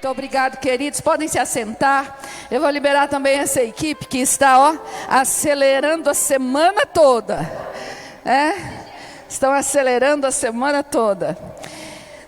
Muito obrigado, queridos. Podem se assentar. Eu vou liberar também essa equipe que está, acelerando a semana toda. Estão acelerando a semana toda.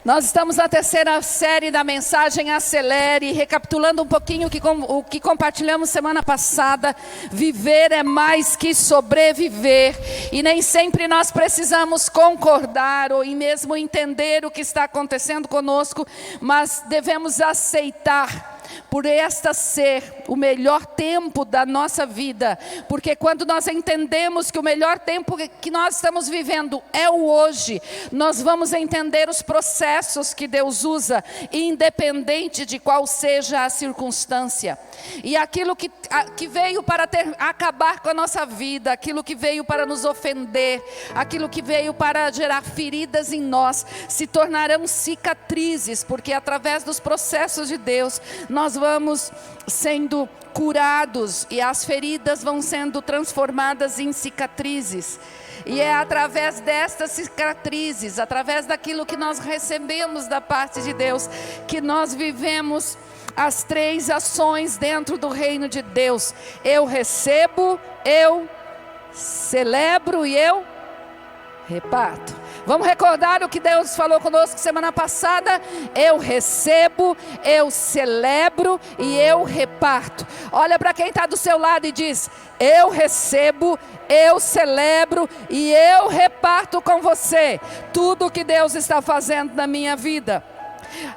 Nós estamos na terceira série da mensagem Acelere, recapitulando um pouquinho o que compartilhamos semana passada. Viver é mais que sobreviver, e nem sempre nós precisamos concordar ou mesmo entender o que está acontecendo conosco, mas devemos aceitar por esta ser o melhor tempo da nossa vida, porque quando nós entendemos que o melhor tempo que nós estamos vivendo é o hoje, nós vamos entender os processos que Deus usa, independente de qual seja a circunstância. E aquilo que veio para acabar com a nossa vida, aquilo que veio para nos ofender, aquilo que veio para gerar feridas em nós, se tornarão cicatrizes, porque através dos processos de Deus, nós vamos sendo curados e as feridas vão sendo transformadas em cicatrizes. E é através destas cicatrizes, através daquilo que nós recebemos da parte de Deus, que nós vivemos as três ações dentro do reino de Deus. Eu recebo, eu celebro e eu reparto. Vamos recordar o que Deus falou conosco semana passada? Eu recebo, eu celebro e eu reparto. Olha para quem está do seu lado e diz: eu recebo, eu celebro e eu reparto com você tudo o que Deus está fazendo na minha vida.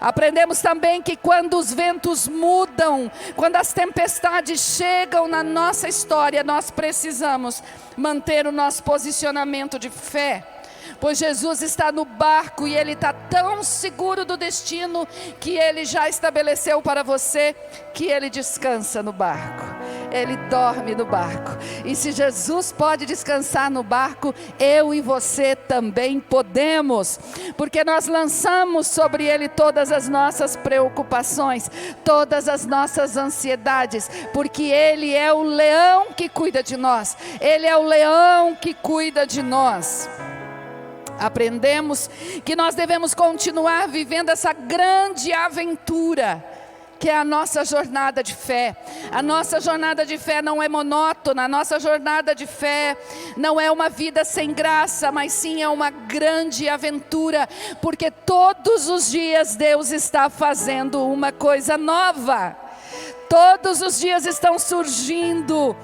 Aprendemos também que quando os ventos mudam, quando as tempestades chegam na nossa história, nós precisamos manter o nosso posicionamento de fé. Pois Jesus está no barco e Ele está tão seguro do destino que Ele já estabeleceu para você que Ele descansa no barco. Ele dorme no barco. E se Jesus pode descansar no barco, eu e você também podemos. Porque nós lançamos sobre Ele todas as nossas preocupações, todas as nossas ansiedades. Porque Ele é o leão que cuida de nós. Ele é o leão que cuida de nós. Aprendemos que nós devemos continuar vivendo essa grande aventura, que é a nossa jornada de fé. A nossa jornada de fé não é monótona, a nossa jornada de fé não é uma vida sem graça, mas sim é uma grande aventura, porque todos os dias Deus está fazendo uma coisa nova. Todos os dias está surgindo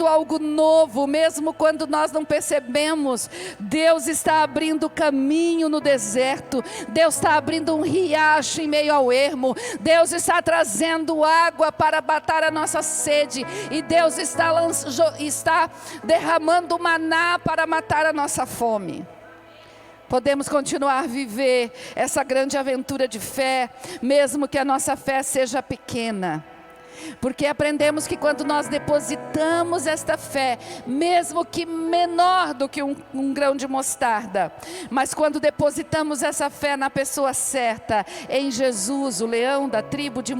algo novo, mesmo quando nós não percebemos. Deus está abrindo caminho no deserto, Deus está abrindo um riacho em meio ao ermo, Deus está trazendo água para matar a nossa sede, e Deus está derramando maná para matar a nossa fome. Podemos continuar a viver essa grande aventura de fé, mesmo que a nossa fé seja pequena. Porque aprendemos que quando nós depositamos esta fé, mesmo que menor do que um grão de mostarda, mas quando depositamos essa fé na pessoa certa, em Jesus, o leão da tribo de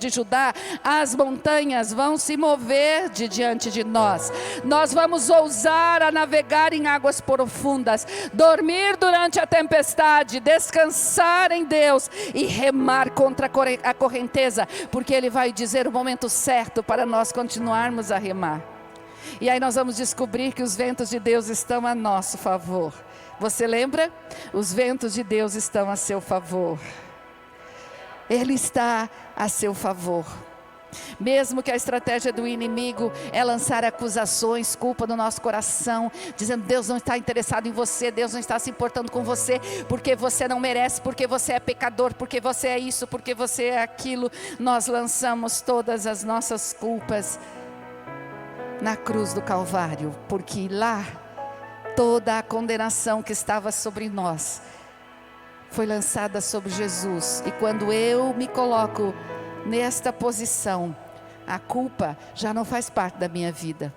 Judá, as montanhas vão se mover diante de nós. Nós vamos ousar a navegar em águas profundas, dormir durante a tempestade, descansar em Deus e remar contra a correnteza, porque Ele vai dizer o momento certo para nós continuarmos a remar. E aí nós vamos descobrir que os ventos de Deus estão a nosso favor. Você lembra? Os ventos de Deus estão a seu favor. Ele está a seu favor. Mesmo que a estratégia do inimigo é lançar acusações, culpa no nosso coração, dizendo: Deus não está interessado em você, Deus não está se importando com você, porque você não merece, porque você é pecador, porque você é isso, porque você é aquilo. Nós lançamos todas as nossas culpas na cruz do Calvário, porque lá toda a condenação que estava sobre nós foi lançada sobre Jesus. E quando eu me coloco nesta posição, a culpa já não faz parte da minha vida.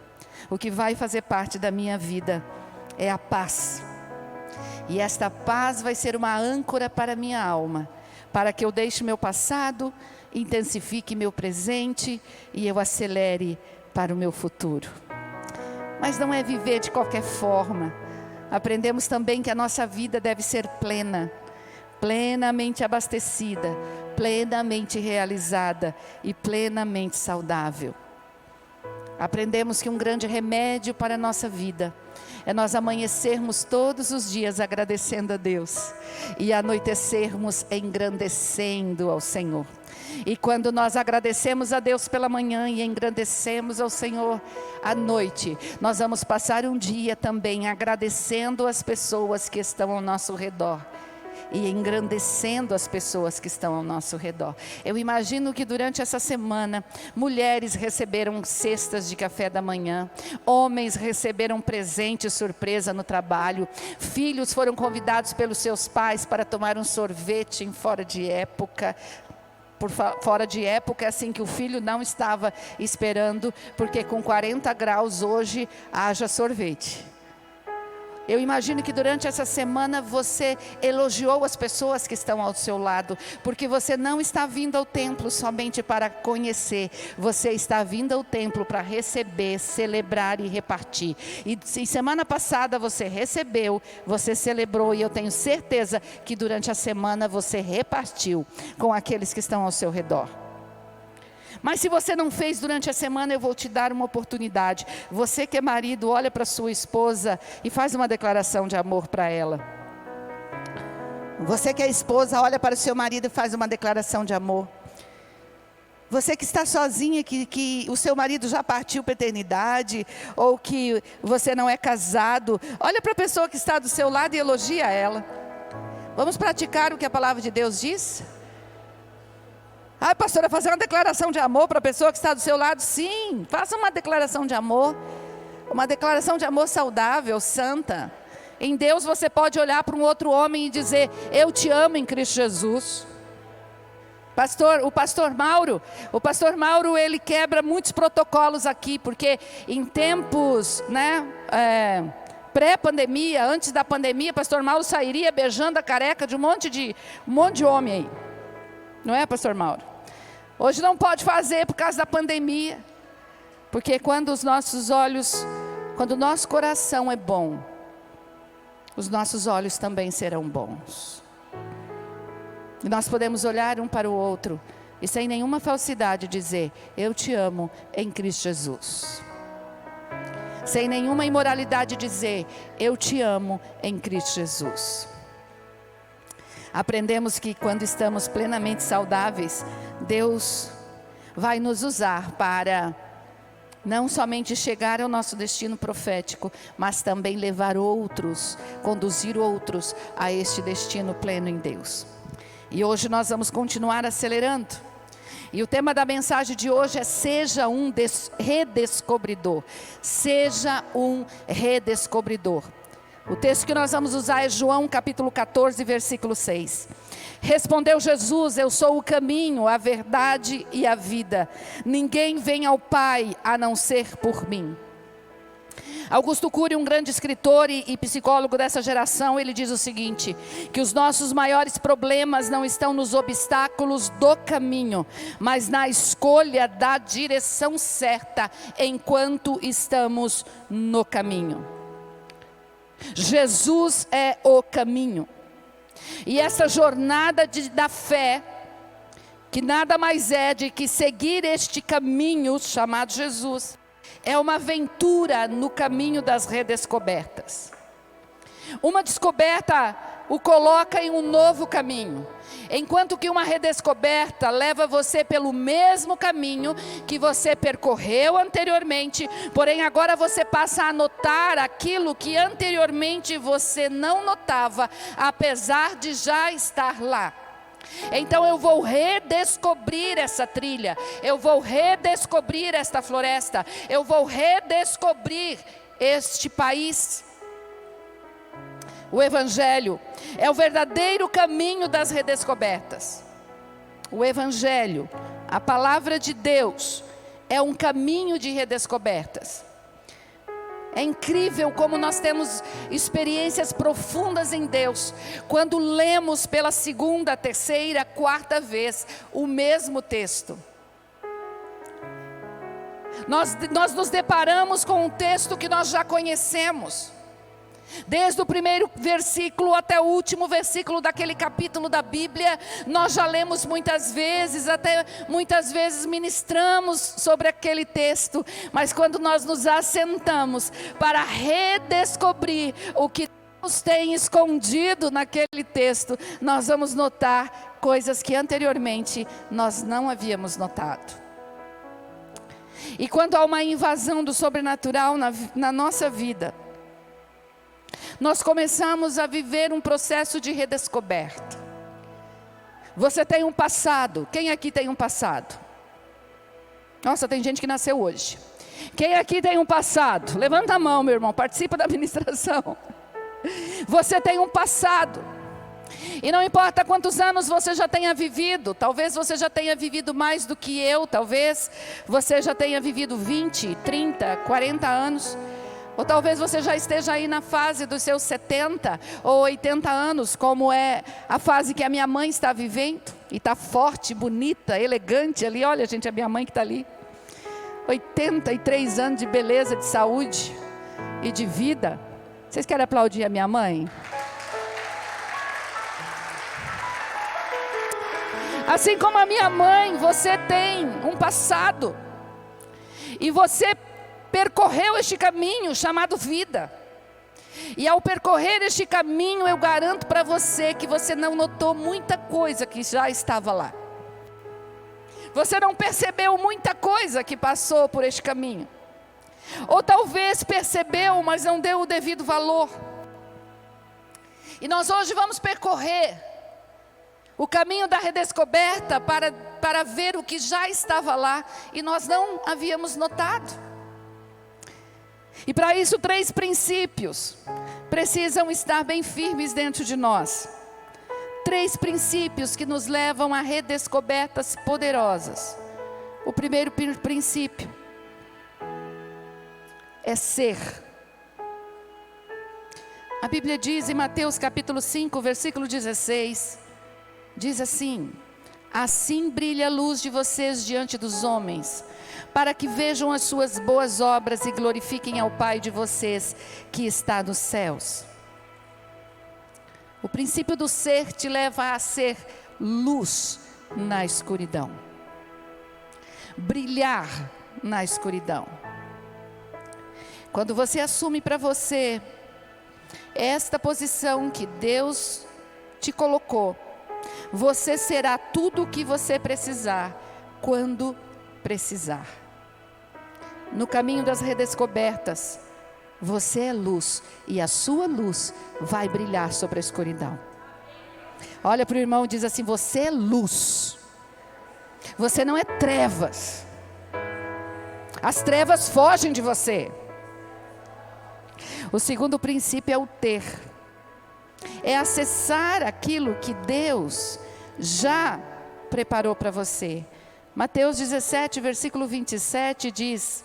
O que vai fazer parte da minha vida é a paz. E esta paz vai ser uma âncora para a minha alma, para que eu deixe meu passado, intensifique meu presente e eu acelere para o meu futuro. Mas não é viver de qualquer forma. Aprendemos também que a nossa vida deve ser plena, plenamente abastecida, plenamente realizada e plenamente saudável. Aprendemos que um grande remédio para a nossa vida é nós amanhecermos todos os dias agradecendo a Deus e anoitecermos engrandecendo ao Senhor. E quando nós agradecemos a Deus pela manhã e engrandecemos ao Senhor à noite, nós vamos passar um dia também agradecendo as pessoas que estão ao nosso redor e engrandecendo as pessoas que estão ao nosso redor. Eu imagino que durante essa semana, mulheres receberam cestas de café da manhã, homens receberam presente surpresa no trabalho, filhos foram convidados pelos seus pais para tomar um sorvete em fora de época. Fora de época, assim que o filho não estava esperando, porque com 40 graus hoje haja sorvete. Eu imagino que durante essa semana você elogiou as pessoas que estão ao seu lado, porque você não está vindo ao templo somente para conhecer, você está vindo ao templo para receber, celebrar e repartir. E semana passada você recebeu, você celebrou, e eu tenho certeza que durante a semana você repartiu com aqueles que estão ao seu redor. Mas se você não fez durante a semana, eu vou te dar uma oportunidade. Você que é marido, olha para sua esposa e faz uma declaração de amor para ela. Você que é esposa, olha para o seu marido e faz uma declaração de amor. Você que está sozinha, que o seu marido já partiu para a eternidade, ou que você não é casado, olha para a pessoa que está do seu lado e elogia ela. Vamos praticar o que a palavra de Deus diz? Ah, pastora, fazer uma declaração de amor para a pessoa que está do seu lado? Sim, faça uma declaração de amor. Uma declaração de amor saudável, santa. Em Deus você pode olhar para um outro homem e dizer: eu te amo em Cristo Jesus. O pastor Mauro, ele quebra muitos protocolos aqui, porque em tempos, pré-pandemia, antes da pandemia, pastor Mauro sairia beijando a careca de um monte de homem aí. Não é, pastor Mauro? Hoje não pode fazer por causa da pandemia. Porque quando o nosso coração é bom, os nossos olhos também serão bons. E nós podemos olhar um para o outro e sem nenhuma falsidade dizer: eu te amo em Cristo Jesus. Sem nenhuma imoralidade dizer: eu te amo em Cristo Jesus. Aprendemos que quando estamos plenamente saudáveis, Deus vai nos usar para não somente chegar ao nosso destino profético, mas também levar outros, conduzir outros a este destino pleno em Deus. E hoje nós vamos continuar acelerando. E o tema da mensagem de hoje é: seja um redescobridor. Seja um redescobridor. O texto que nós vamos usar é João capítulo 14, versículo 6. Respondeu Jesus: eu sou o caminho, a verdade e a vida. Ninguém vem ao Pai a não ser por mim. Augusto Cury, um grande escritor e psicólogo dessa geração, ele diz o seguinte: que os nossos maiores problemas não estão nos obstáculos do caminho, mas na escolha da direção certa enquanto estamos no caminho. Jesus é o caminho. E essa jornada da fé, que nada mais é de que seguir este caminho chamado Jesus, é uma aventura no caminho das redescobertas. Uma descoberta o coloca em um novo caminho, enquanto que uma redescoberta leva você pelo mesmo caminho que você percorreu anteriormente, porém agora você passa a notar aquilo que anteriormente você não notava, apesar de já estar lá. Então eu vou redescobrir essa trilha, eu vou redescobrir esta floresta, eu vou redescobrir este país. O Evangelho é o verdadeiro caminho das redescobertas. O Evangelho, a palavra de Deus, é um caminho de redescobertas. É incrível como nós temos experiências profundas em Deus, quando lemos pela segunda, terceira, quarta vez o mesmo texto. Nós nos deparamos com um texto que nós já conhecemos. Desde o primeiro versículo até o último versículo daquele capítulo da Bíblia, nós já lemos muitas vezes, até muitas vezes ministramos sobre aquele texto, mas quando nós nos assentamos para redescobrir o que Deus tem escondido naquele texto, nós vamos notar coisas que anteriormente nós não havíamos notado. E quando há uma invasão do sobrenatural na nossa vida, nós começamos a viver um processo de redescoberta. Você tem um passado. Quem aqui tem um passado? Nossa, tem gente que nasceu hoje. Quem aqui tem um passado? Levanta a mão, meu irmão, participa da administração. Você tem um passado. E não importa quantos anos você já tenha vivido, talvez você já tenha vivido mais do que eu, talvez você já tenha vivido 20, 30, 40 anos. Ou talvez você já esteja aí na fase dos seus 70 ou 80 anos, como é a fase que a minha mãe está vivendo. E está forte, bonita, elegante ali. Olha, gente, a minha mãe que está ali. 83 anos de beleza, de saúde e de vida. Vocês querem aplaudir a minha mãe? Assim como a minha mãe, você tem um passado. E você percorreu este caminho chamado vida. E ao percorrer este caminho, eu garanto para você que você não notou muita coisa que já estava lá. Você não percebeu muita coisa que passou por este caminho. Ou talvez percebeu, mas não deu o devido valor. E nós hoje vamos percorrer o caminho da redescoberta para ver o que já estava lá e nós não havíamos notado. E para isso 3 princípios precisam estar bem firmes dentro de nós. 3 princípios que nos levam a redescobertas poderosas. O primeiro princípio é ser. A Bíblia diz em Mateus capítulo 5, versículo 16, diz assim: assim brilha a luz de vocês diante dos homens, para que vejam as suas boas obras e glorifiquem ao Pai de vocês que está nos céus. O princípio do ser te leva a ser luz na escuridão. Brilhar na escuridão. Quando você assume para você esta posição que Deus te colocou, você será tudo o que você precisar, quando precisar. No caminho das redescobertas, você é luz, e a sua luz vai brilhar sobre a escuridão. Olha para o irmão e diz assim: você é luz. Você não é trevas. As trevas fogem de você. O segundo princípio é o ter. É acessar aquilo que Deus já preparou para você. Mateus 17, versículo 27 diz: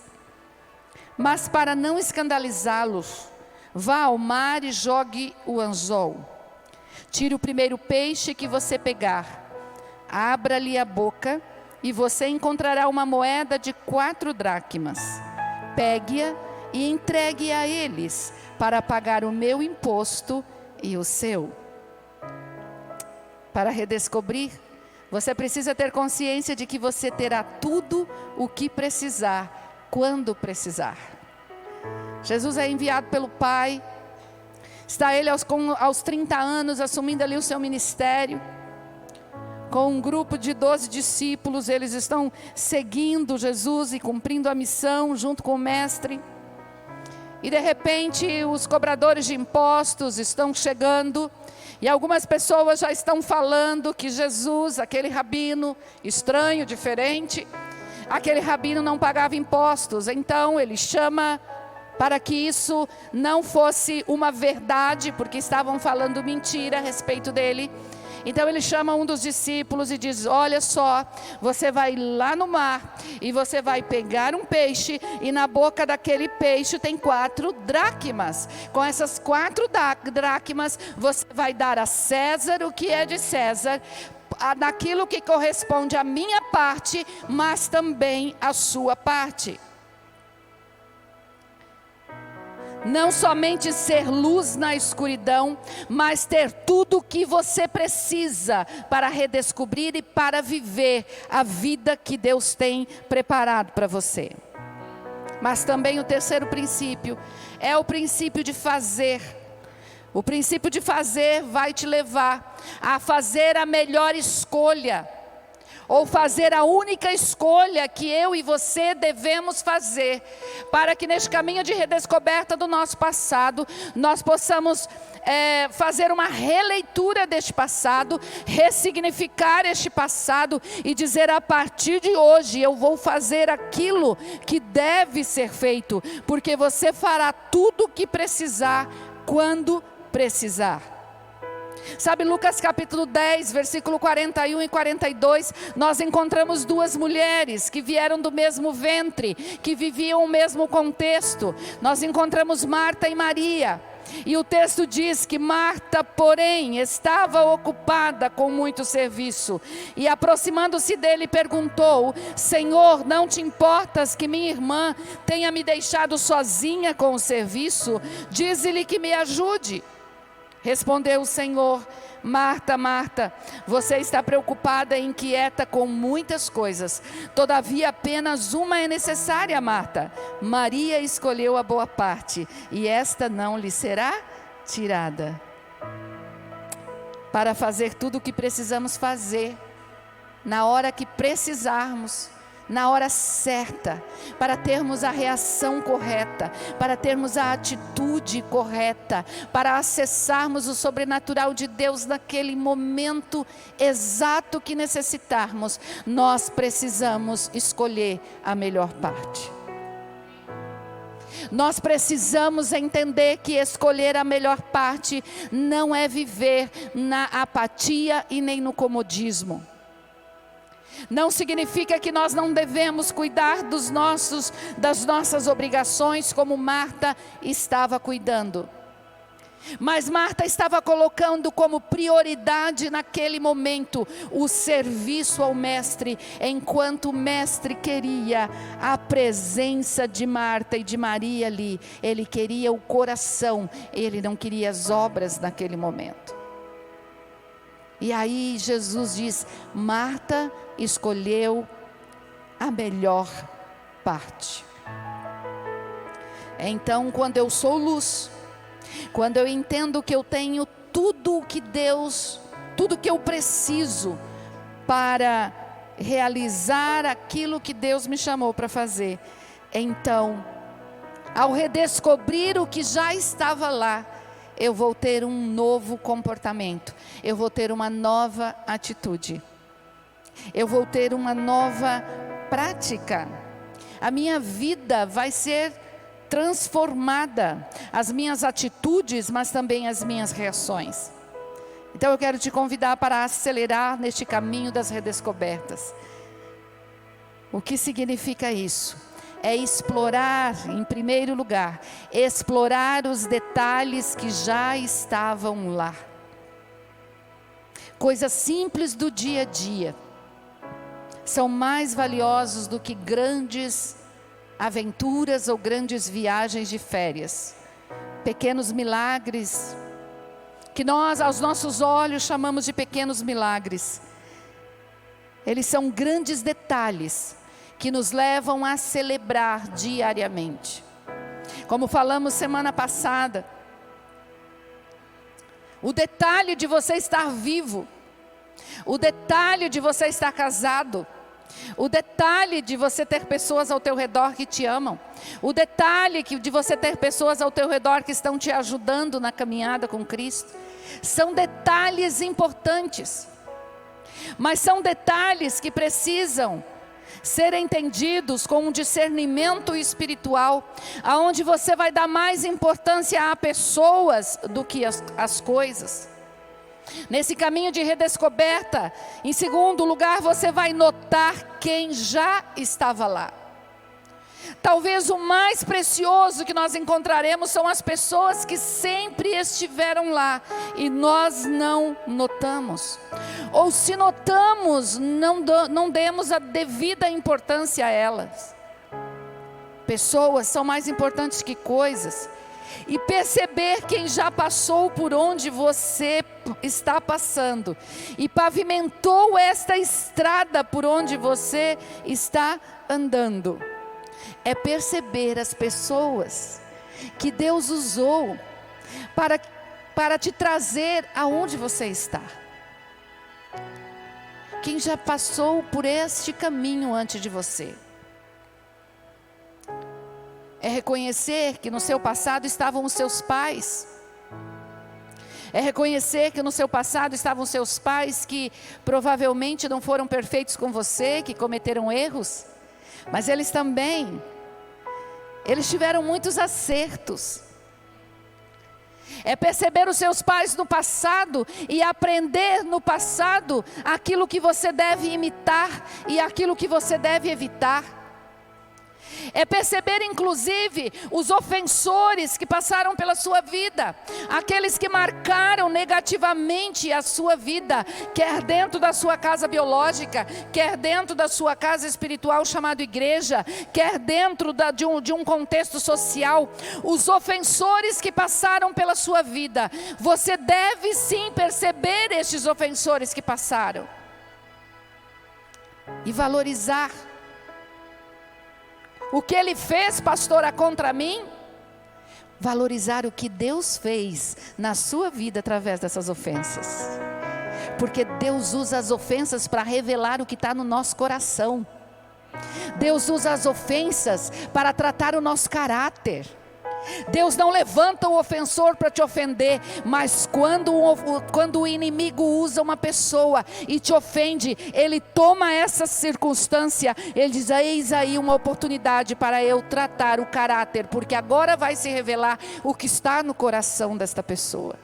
mas para não escandalizá-los, vá ao mar e jogue o anzol. Tire o primeiro peixe que você pegar, abra-lhe a boca e você encontrará uma moeda de 4 dracmas. Pegue-a e entregue a eles para pagar o meu imposto e o seu. Para redescobrir, você precisa ter consciência de que você terá tudo o que precisar, quando precisar. Jesus é enviado pelo Pai. Está ele aos 30 anos, assumindo ali o seu ministério. Com um grupo de 12 discípulos, eles estão seguindo Jesus e cumprindo a missão junto com o mestre. E de repente os cobradores de impostos estão chegando. E algumas pessoas já estão falando que Jesus, aquele rabino estranho, diferente, aquele rabino não pagava impostos. Então ele chama para que isso não fosse uma verdade, porque estavam falando mentira a respeito dele. Então ele chama um dos discípulos e diz: olha só, você vai lá no mar e você vai pegar um peixe, e na boca daquele peixe tem 4 dracmas. Com essas 4 dracmas você vai dar a César o que é de César, daquilo que corresponde à minha parte, mas também à sua parte. Não somente ser luz na escuridão, mas ter tudo o que você precisa para redescobrir e para viver a vida que Deus tem preparado para você. Mas também o terceiro princípio é o princípio de fazer. O princípio de fazer vai te levar a fazer a melhor escolha, ou fazer a única escolha que eu e você devemos fazer, para que neste caminho de redescoberta do nosso passado, nós possamos fazer uma releitura deste passado, ressignificar este passado e dizer: a partir de hoje eu vou fazer aquilo que deve ser feito, porque você fará tudo o que precisar, quando precisar. Sabe, Lucas capítulo 10, versículo 41 e 42, nós encontramos duas mulheres que vieram do mesmo ventre, que viviam o mesmo contexto. Nós encontramos Marta e Maria. E o texto diz que Marta, porém, estava ocupada com muito serviço. E aproximando-se dele, perguntou: Senhor, não te importas que minha irmã tenha me deixado sozinha com o serviço? Dize-lhe que me ajude. Respondeu o Senhor: Marta, Marta, você está preocupada e inquieta com muitas coisas. Todavia apenas uma é necessária, Marta. Maria escolheu a boa parte, e esta não lhe será tirada. Para fazer tudo o que precisamos fazer, na hora que precisarmos, na hora certa, para termos a reação correta, para termos a atitude correta, para acessarmos o sobrenatural de Deus naquele momento exato que necessitarmos, nós precisamos escolher a melhor parte. Nós precisamos entender que escolher a melhor parte não é viver na apatia e nem no comodismo. Não significa que nós não devemos cuidar das nossas obrigações, como Marta estava cuidando. Mas Marta estava colocando como prioridade naquele momento o serviço ao mestre, enquanto o mestre queria a presença de Marta e de Maria ali. Ele queria o coração, ele não queria as obras naquele momento. E aí Jesus diz: Marta escolheu a melhor parte. Então, quando eu sou luz, quando eu entendo que eu tenho tudo o que Deus, tudo que eu preciso para realizar aquilo que Deus me chamou para fazer, então, ao redescobrir o que já estava lá, eu vou ter um novo comportamento, eu vou ter uma nova atitude, eu vou ter uma nova prática. A minha vida vai ser transformada, as minhas atitudes, mas também as minhas reações. Então eu quero te convidar para acelerar neste caminho das redescobertas. O que significa isso? É explorar, em primeiro lugar, explorar os detalhes que já estavam lá. Coisas simples do dia a dia são mais valiosos do que grandes aventuras ou grandes viagens de férias. Pequenos milagres, que nós aos nossos olhos chamamos de pequenos milagres, eles são grandes detalhes que nos levam a celebrar diariamente. Como falamos semana passada, o detalhe de você estar vivo, o detalhe de você estar casado, o detalhe de você ter pessoas ao teu redor que te amam, o detalhe de você ter pessoas ao teu redor que estão te ajudando na caminhada com Cristo, são detalhes importantes, mas são detalhes que precisam ser entendidos com um discernimento espiritual, aonde você vai dar mais importância a pessoas do que as coisas. Nesse caminho de redescoberta, em segundo lugar, você vai notar quem já estava lá. Talvez o mais precioso que nós encontraremos são as pessoas que sempre estiveram lá e nós não notamos. Ou se notamos, não demos a devida importância a elas. Pessoas são mais importantes que coisas. e perceber quem já passou por onde você está passando e pavimentou esta estrada por onde você está andando. É perceber as pessoas que Deus usou para te trazer aonde você está. Quem já passou por este caminho antes de você. É reconhecer que no seu passado estavam os seus pais. É reconhecer que no seu passado estavam os seus pais que provavelmente não foram perfeitos com você, que cometeram erros. Mas eles tiveram muitos acertos. É perceber os seus pais no passado e aprender no passado aquilo que você deve imitar e aquilo que você deve evitar. É perceber inclusive os ofensores que passaram pela sua vida, aqueles que marcaram negativamente a sua vida, quer dentro da sua casa biológica, quer dentro da sua casa espiritual chamada igreja, quer dentro de um contexto social, os ofensores que passaram pela sua vida. Você deve sim perceber estes ofensores que passaram e valorizar. O que ele fez, pastora, contra mim? Valorizar o que Deus fez na sua vida através dessas ofensas. Porque Deus usa as ofensas para revelar o que está no nosso coração. Deus usa as ofensas para tratar o nosso caráter. Deus não levanta o ofensor para te ofender, mas quando o inimigo usa uma pessoa e te ofende, ele toma essa circunstância, ele diz: eis aí uma oportunidade para eu tratar o caráter, porque agora vai se revelar o que está no coração desta pessoa.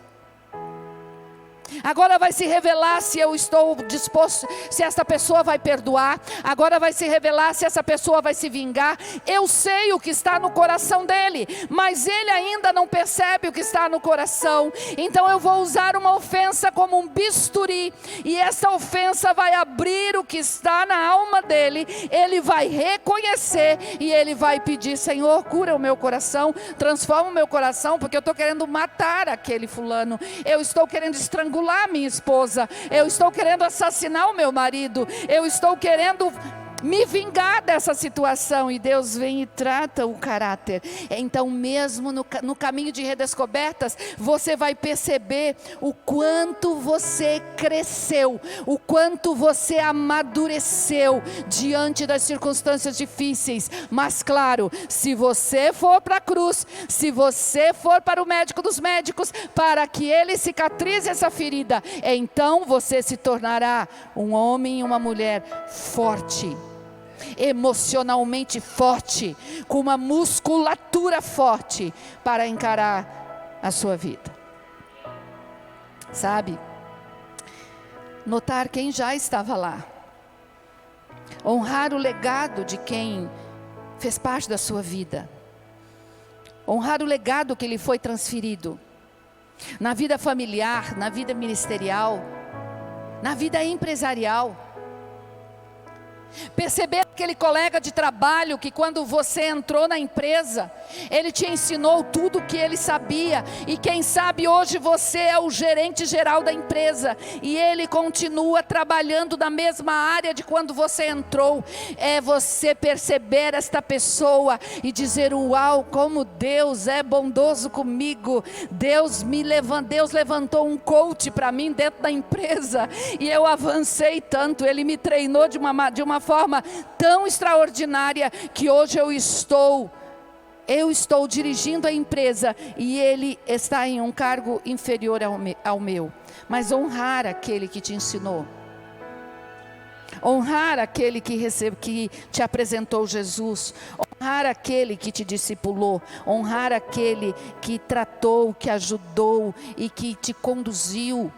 Agora vai se revelar se eu estou disposto, se essa pessoa vai perdoar. Agora vai se revelar se essa pessoa vai se vingar. Eu sei o que está no coração dele, mas ele ainda não percebe o que está no coração. Então eu vou usar uma ofensa como um bisturi, e essa ofensa vai abrir o que está na alma dele. Ele vai reconhecer e ele vai pedir: Senhor, cura o meu coração, transforma o meu coração, porque eu estou querendo matar aquele fulano, eu estou querendo estrangular minha esposa, eu estou querendo assassinar o meu marido, eu estou querendo me vingar dessa situação. E Deus vem e trata o caráter. Então mesmo no caminho de redescobertas, você vai perceber o quanto você cresceu, o quanto você amadureceu diante das circunstâncias difíceis. Mas claro, se você for para a cruz, se você for para o médico dos médicos, para que ele cicatrize essa ferida, então você se tornará um homem e uma mulher forte, emocionalmente forte, com uma musculatura forte para encarar a sua vida. Sabe? Notar quem já estava lá, honrar o legado de quem fez parte da sua vida, honrar o legado que lhe foi transferido na vida familiar, na vida ministerial, na vida empresarial. Perceber aquele colega de trabalho que quando você entrou na empresa, ele te ensinou tudo o que ele sabia, e quem sabe hoje você é o gerente geral da empresa, e ele continua trabalhando na mesma área de quando você entrou. É você perceber esta pessoa e dizer: uau, como Deus é bondoso comigo. Deus levantou um coach para mim dentro da empresa, e eu avancei tanto, ele me treinou de uma forma tão extraordinária, que hoje eu estou dirigindo a empresa, e ele está em um cargo inferior ao meu. Mas honrar aquele que te ensinou, honrar aquele que te apresentou Jesus, honrar aquele que te discipulou, honrar aquele que tratou, que ajudou e que te conduziu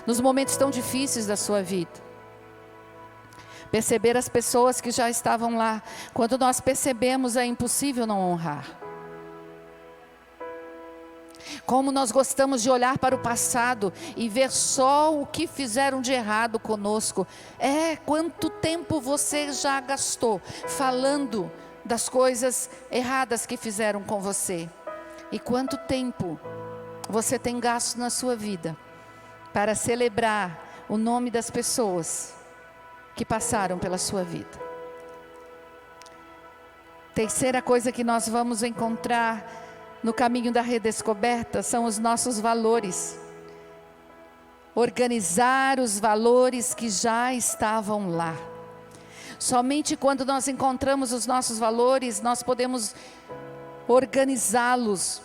nos momentos tão difíceis da sua vida. Perceber as pessoas que já estavam lá. Quando nós percebemos, é impossível não honrar. Como nós gostamos de olhar para o passado e ver só o que fizeram de errado conosco. Quanto tempo você já gastou falando das coisas erradas que fizeram com você? E quanto tempo você tem gasto na sua vida para celebrar o nome das pessoas que passaram pela sua vida? Terceira coisa que nós vamos encontrar no caminho da redescoberta são os nossos valores. Organizar os valores que já estavam lá. Somente quando nós encontramos os nossos valores, nós podemos organizá-los.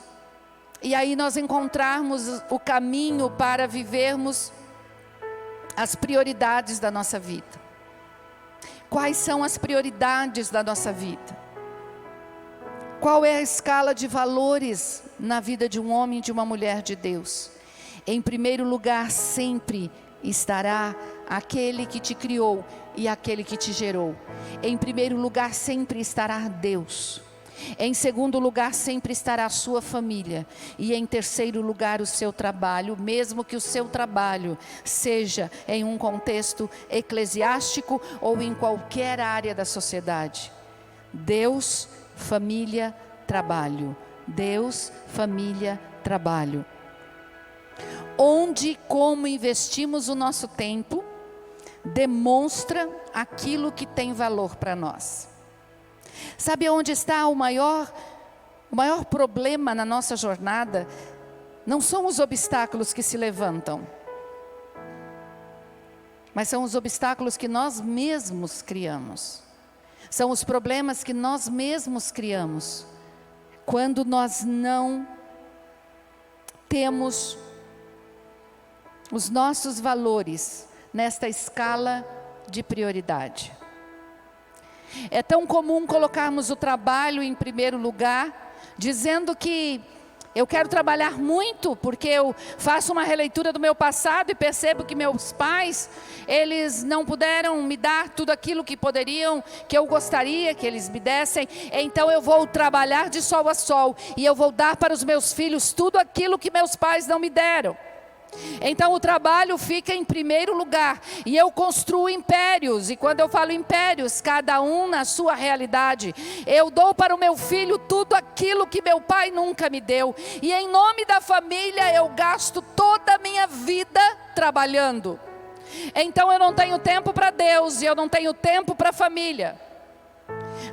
E aí nós encontrarmos o caminho para vivermos as prioridades da nossa vida. Quais são as prioridades da nossa vida? Qual é a escala de valores na vida de um homem e de uma mulher de Deus? Em primeiro lugar, sempre estará aquele que te criou e aquele que te gerou. Em primeiro lugar, sempre estará Deus. Em segundo lugar, sempre estará a sua família. E em terceiro lugar, o seu trabalho, mesmo que o seu trabalho seja em um contexto eclesiástico ou em qualquer área da sociedade. Deus, família, trabalho. Deus, família, trabalho. Onde e como investimos o nosso tempo demonstra aquilo que tem valor para nós. Sabe onde está o maior problema na nossa jornada? Não são os obstáculos que se levantam, mas são os obstáculos que nós mesmos criamos. São os problemas que nós mesmos criamos, quando nós não temos os nossos valores nesta escala de prioridade. É tão comum colocarmos o trabalho em primeiro lugar, dizendo que eu quero trabalhar muito, porque eu faço uma releitura do meu passado e percebo que meus pais, eles não puderam me dar tudo aquilo que poderiam, que eu gostaria que eles me dessem. Então eu vou trabalhar de sol a sol e eu vou dar para os meus filhos tudo aquilo que meus pais não me deram. Então o trabalho fica em primeiro lugar e eu construo impérios. E quando eu falo impérios, cada um na sua realidade. Eu dou para o meu filho tudo aquilo que meu pai nunca me deu. E em nome da família eu gasto toda a minha vida trabalhando. Então eu não tenho tempo para Deus e eu não tenho tempo para a família.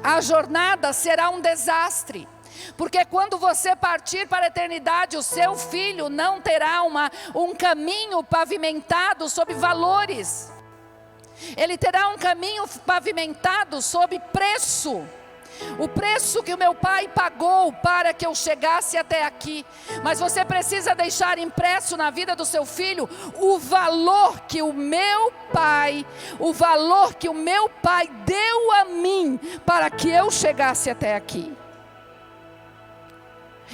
A jornada será um desastre. Porque quando você partir para a eternidade, o seu filho não terá um caminho pavimentado sobre valores. Ele terá um caminho pavimentado sobre preço. O preço que o meu pai pagou para que eu chegasse até aqui. Mas você precisa deixar impresso na vida do seu filho o valor que o meu pai deu a mim para que eu chegasse até aqui.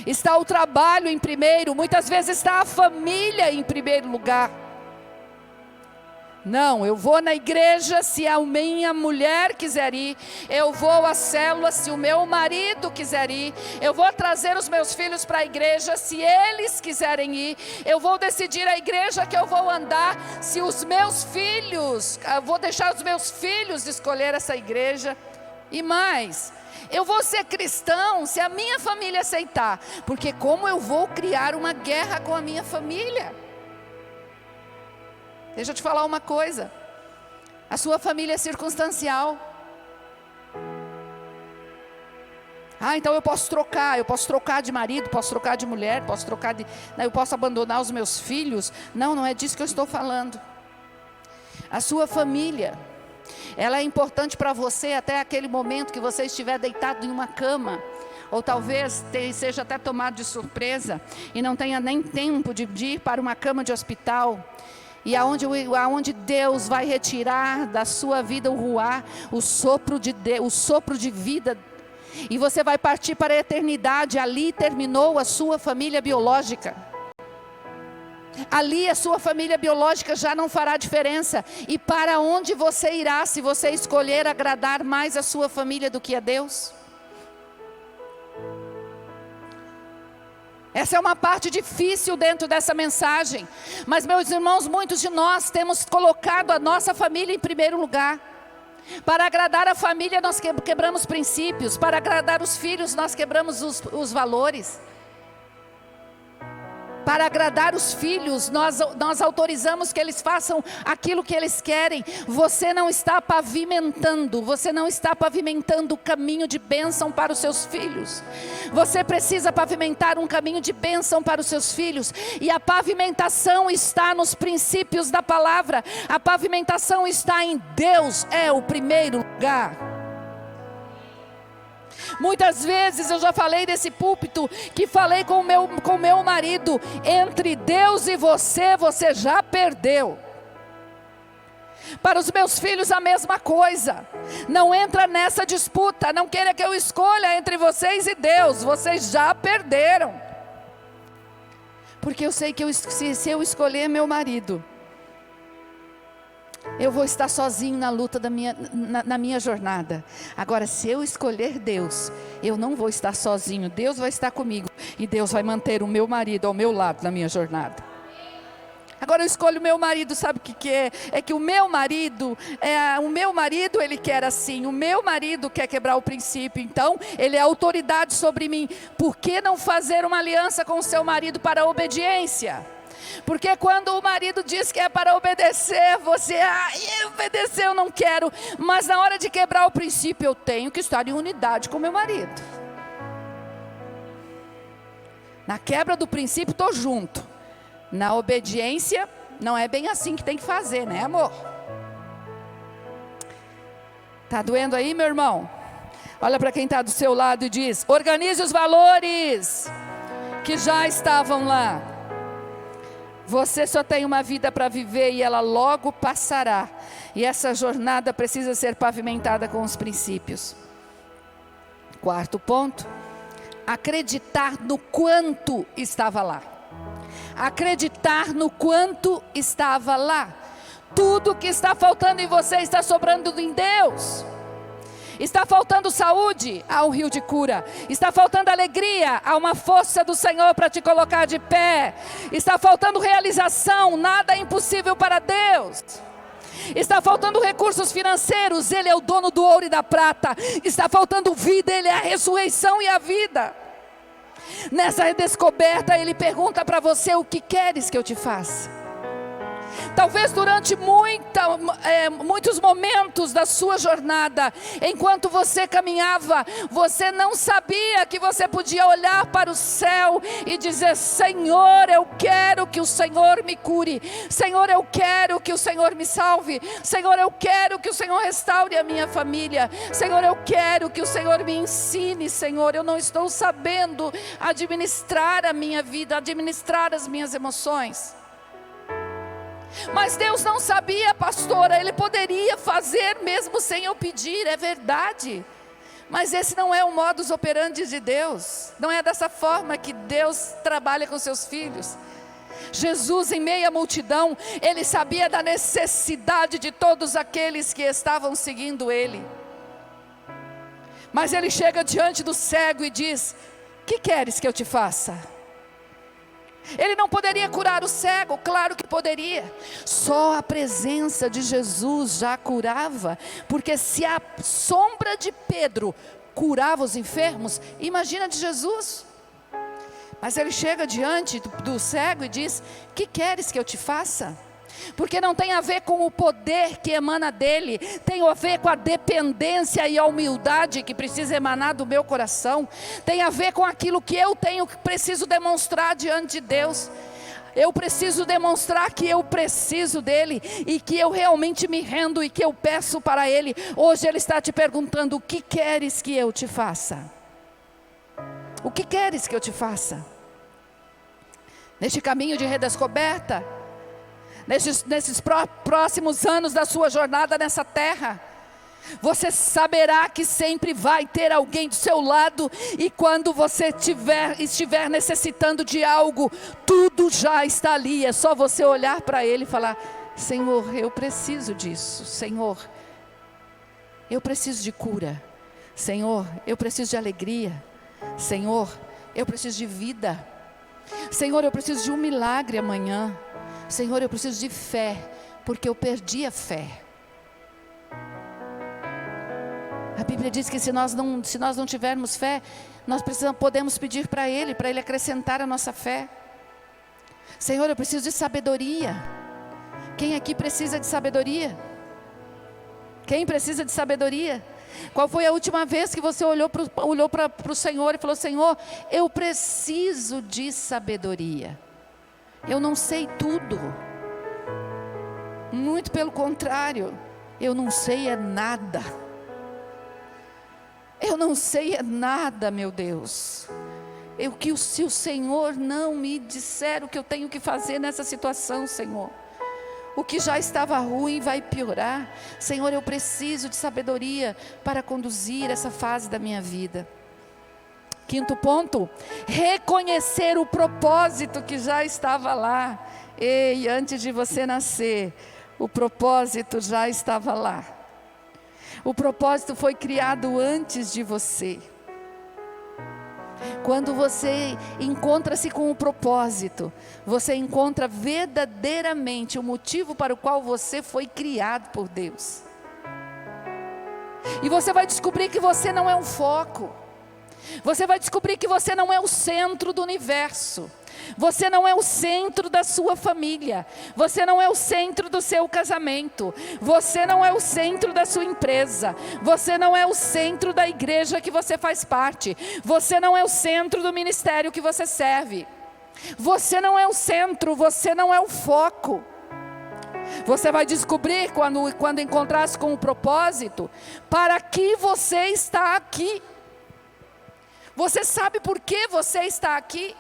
Está o trabalho em primeiro, muitas vezes está a família em primeiro lugar. Não, eu vou na igreja se a minha mulher quiser ir, eu vou à célula se o meu marido quiser ir, eu vou trazer os meus filhos para a igreja se eles quiserem ir, eu vou decidir a igreja que eu vou andar se os meus filhos, eu vou deixar os meus filhos escolher essa igreja. E mais, eu vou ser cristão se a minha família aceitar, porque como eu vou criar uma guerra com a minha família? Deixa eu te falar uma coisa, a sua família é circunstancial. Então eu posso trocar de marido, posso trocar de mulher, eu posso abandonar os meus filhos. Não é disso que eu estou falando. A sua família, ela é importante para você até aquele momento que você estiver deitado em uma cama, ou talvez seja até tomado de surpresa e não tenha nem tempo de ir para uma cama de hospital, e aonde Deus vai retirar da sua vida o ruá, o sopro de vida, e você vai partir para a eternidade. Ali terminou a sua família biológica. Ali a sua família biológica já não fará diferença. E para onde você irá se você escolher agradar mais a sua família do que a Deus? Essa é uma parte difícil dentro dessa mensagem. Mas, meus irmãos, muitos de nós temos colocado a nossa família em primeiro lugar. Para agradar a família nós quebramos princípios. Para agradar os filhos nós quebramos os valores. Para agradar os filhos, nós autorizamos que eles façam aquilo que eles querem. Você não está pavimentando o caminho de bênção para os seus filhos. Você precisa pavimentar um caminho de bênção para os seus filhos. E a pavimentação está nos princípios da palavra. A pavimentação está em Deus, é o primeiro lugar. Muitas vezes eu já falei desse púlpito, que falei com meu marido: entre Deus e você, você já perdeu. Para os meus filhos a mesma coisa. Não entra nessa disputa, não queira que eu escolha entre vocês e Deus, vocês já perderam. Porque eu sei que se eu escolher meu marido, eu vou estar sozinho na luta na minha jornada. Agora, se eu escolher Deus, eu não vou estar sozinho. Deus vai estar comigo. E Deus vai manter o meu marido ao meu lado na minha jornada. Agora eu escolho o meu marido, sabe o que é? É que o meu marido, ele quer assim. O meu marido quer quebrar o princípio. Então, ele é autoridade sobre mim. Por que não fazer uma aliança com o seu marido para a obediência? Porque quando o marido diz que é para obedecer, você, obedecer eu não quero. Mas na hora de quebrar o princípio, eu tenho que estar em unidade com meu marido. Na quebra do princípio, estou junto. Na obediência, não é bem assim que tem que fazer, né, amor? Tá doendo aí, meu irmão? Olha para quem está do seu lado e diz: organize os valores que já estavam lá. Você só tem uma vida para viver e ela logo passará. E essa jornada precisa ser pavimentada com os princípios. Quarto ponto: acreditar no quanto estava lá. Acreditar no quanto estava lá. Tudo que está faltando em você está sobrando em Deus. Está faltando saúde, há um rio de cura. Está faltando alegria, há uma força do Senhor para te colocar de pé. Está faltando realização, nada é impossível para Deus. Está faltando recursos financeiros, Ele é o dono do ouro e da prata. Está faltando vida, Ele é a ressurreição e a vida. Nessa redescoberta, Ele pergunta para você: o que queres que eu te faça? Talvez durante muitos momentos da sua jornada, enquanto você caminhava, você não sabia que você podia olhar para o céu e dizer: Senhor, eu quero que o Senhor me cure. Senhor, eu quero que o Senhor me salve. Senhor, eu quero que o Senhor restaure a minha família. Senhor, eu quero que o Senhor me ensine. Senhor, eu não estou sabendo administrar a minha vida, administrar as minhas emoções. Mas Deus não sabia, pastora. Ele poderia fazer mesmo sem eu pedir, é verdade. Mas esse não é o modus operandi de Deus. Não é dessa forma que Deus trabalha com seus filhos. Jesus, em meio à multidão, Ele sabia da necessidade de todos aqueles que estavam seguindo Ele. Mas Ele chega diante do cego e diz: que queres que eu te faça? Ele não poderia curar o cego? Claro que poderia. Só a presença de Jesus já curava. Porque se a sombra de Pedro curava os enfermos, imagina de Jesus. Mas ele chega diante do cego e diz: que queres que eu te faça? Porque não tem a ver com o poder que emana dele, tem a ver com a dependência e a humildade que precisa emanar do meu coração, tem a ver com aquilo que eu preciso demonstrar diante de Deus. Eu preciso demonstrar que eu preciso dele e que eu realmente me rendo e que eu peço para ele. Hoje ele está te perguntando: o que queres que eu te faça? O que queres que eu te faça? Neste caminho de redescoberta, nesses próximos anos da sua jornada nessa terra, você saberá que sempre vai ter alguém do seu lado. E quando você estiver necessitando de algo, tudo já está ali. É só você olhar para ele e falar: Senhor, eu preciso disso. Senhor, eu preciso de cura. Senhor, eu preciso de alegria. Senhor, eu preciso de vida. Senhor, eu preciso de um milagre amanhã. Senhor, eu preciso de fé, porque eu perdi a fé. A Bíblia diz que se nós não tivermos fé, nós podemos pedir para Ele acrescentar a nossa fé. Senhor, eu preciso de sabedoria. Quem aqui precisa de sabedoria? Quem precisa de sabedoria? Qual foi a última vez que você olhou para o Senhor e falou: Senhor, eu preciso de sabedoria. Eu não sei tudo. Muito pelo contrário, eu não sei é nada. Eu não sei é nada, meu Deus. Se o Senhor não me disser o que eu tenho que fazer nessa situação, Senhor, o que já estava ruim vai piorar. Senhor, eu preciso de sabedoria para conduzir essa fase da minha vida. Quinto ponto, reconhecer o propósito que já estava lá. Ei, antes de você nascer, o propósito já estava lá. O propósito foi criado antes de você. Quando você encontra-se com o propósito, você encontra verdadeiramente o motivo para o qual você foi criado por Deus. E você vai descobrir que você não é um foco. Você vai descobrir que você não é o centro do universo. Você não é o centro da sua família. Você não é o centro do seu casamento. Você não é o centro da sua empresa. Você não é o centro da igreja que você faz parte. Você não é o centro do ministério que você serve. Você não é o centro, você não é o foco. Você vai descobrir quando encontrar-se com o propósito, para que você está aqui. Você sabe por que você está aqui?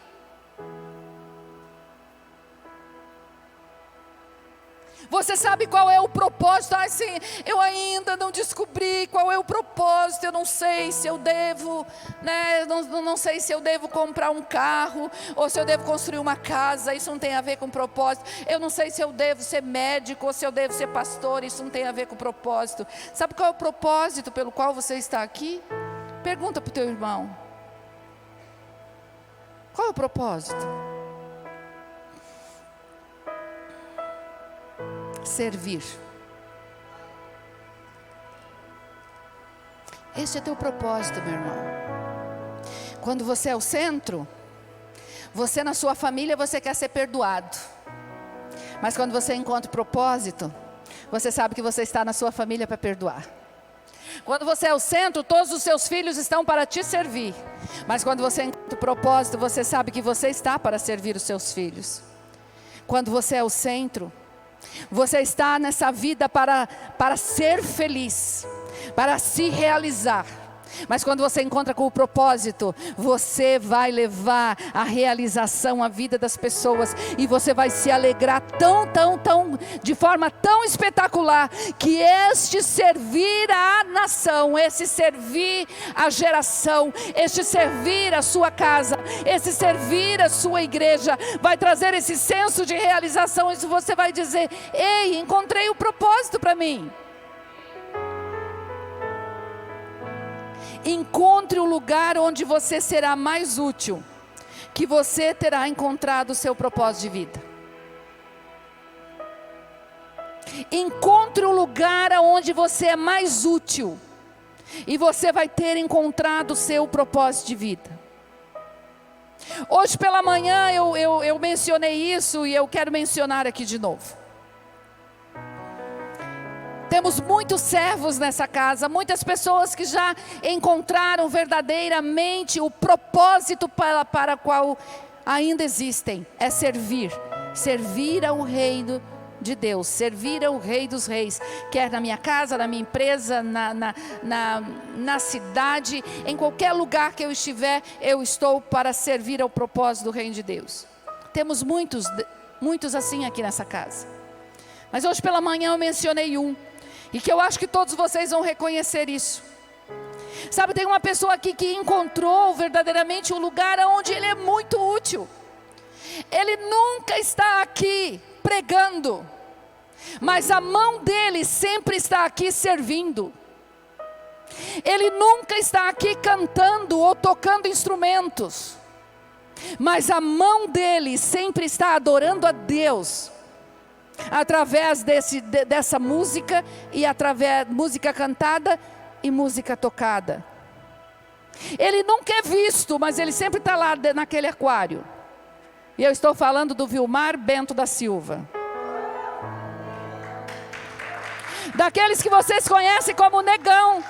Você sabe qual é o propósito? Sim, eu ainda não descobri qual é o propósito. Eu não sei se eu devo, não sei se eu devo comprar um carro, ou se eu devo construir uma casa. Isso não tem a ver com propósito. Eu não sei se eu devo ser médico, ou se eu devo ser pastor. Isso não tem a ver com propósito. Sabe qual é o propósito pelo qual você está aqui? Pergunta para o teu irmão. Qual é o propósito? Servir. Esse é teu propósito, meu irmão. Quando você é o centro, você na sua família você quer ser perdoado. Mas quando você encontra o propósito, você sabe que você está na sua família para perdoar. Quando você é o centro, todos os seus filhos estão para te servir. Mas quando você encontra o propósito, você sabe que você está para servir os seus filhos. Quando você é o centro, você está nessa vida para ser feliz, para se realizar. Mas quando você encontra com o propósito, você vai levar a realização à vida das pessoas. E você vai se alegrar de forma tão espetacular, que este servir à nação, esse servir à geração, este servir à sua casa, esse servir à sua igreja, vai trazer esse senso de realização. E você vai dizer: ei, encontrei o propósito para mim. Encontre o lugar onde você será mais útil, que você terá encontrado o seu propósito de vida. Encontre o lugar onde você é mais útil, e você vai ter encontrado o seu propósito de vida. Hoje pela manhã eu mencionei isso, e eu quero mencionar aqui de novo. Temos muitos servos nessa casa, muitas pessoas que já encontraram verdadeiramente o propósito para o qual ainda existem. É servir ao reino de Deus, servir ao Rei dos Reis, quer na minha casa, na minha empresa, na cidade, em qualquer lugar que eu estiver, eu estou para servir ao propósito do reino de Deus. Temos muitos assim aqui nessa casa. Mas hoje pela manhã eu mencionei um, e que eu acho que todos vocês vão reconhecer isso. Sabe, tem uma pessoa aqui que encontrou verdadeiramente um lugar onde ele é muito útil. Ele nunca está aqui pregando, mas a mão dele sempre está aqui servindo. Ele nunca está aqui cantando ou tocando instrumentos, mas a mão dele sempre está adorando a Deus, através dessa música, e através música cantada e música tocada. Ele nunca é visto, mas ele sempre está lá naquele aquário, E eu estou falando do Vilmar Bento da Silva. Daqueles que vocês conhecem como Negão.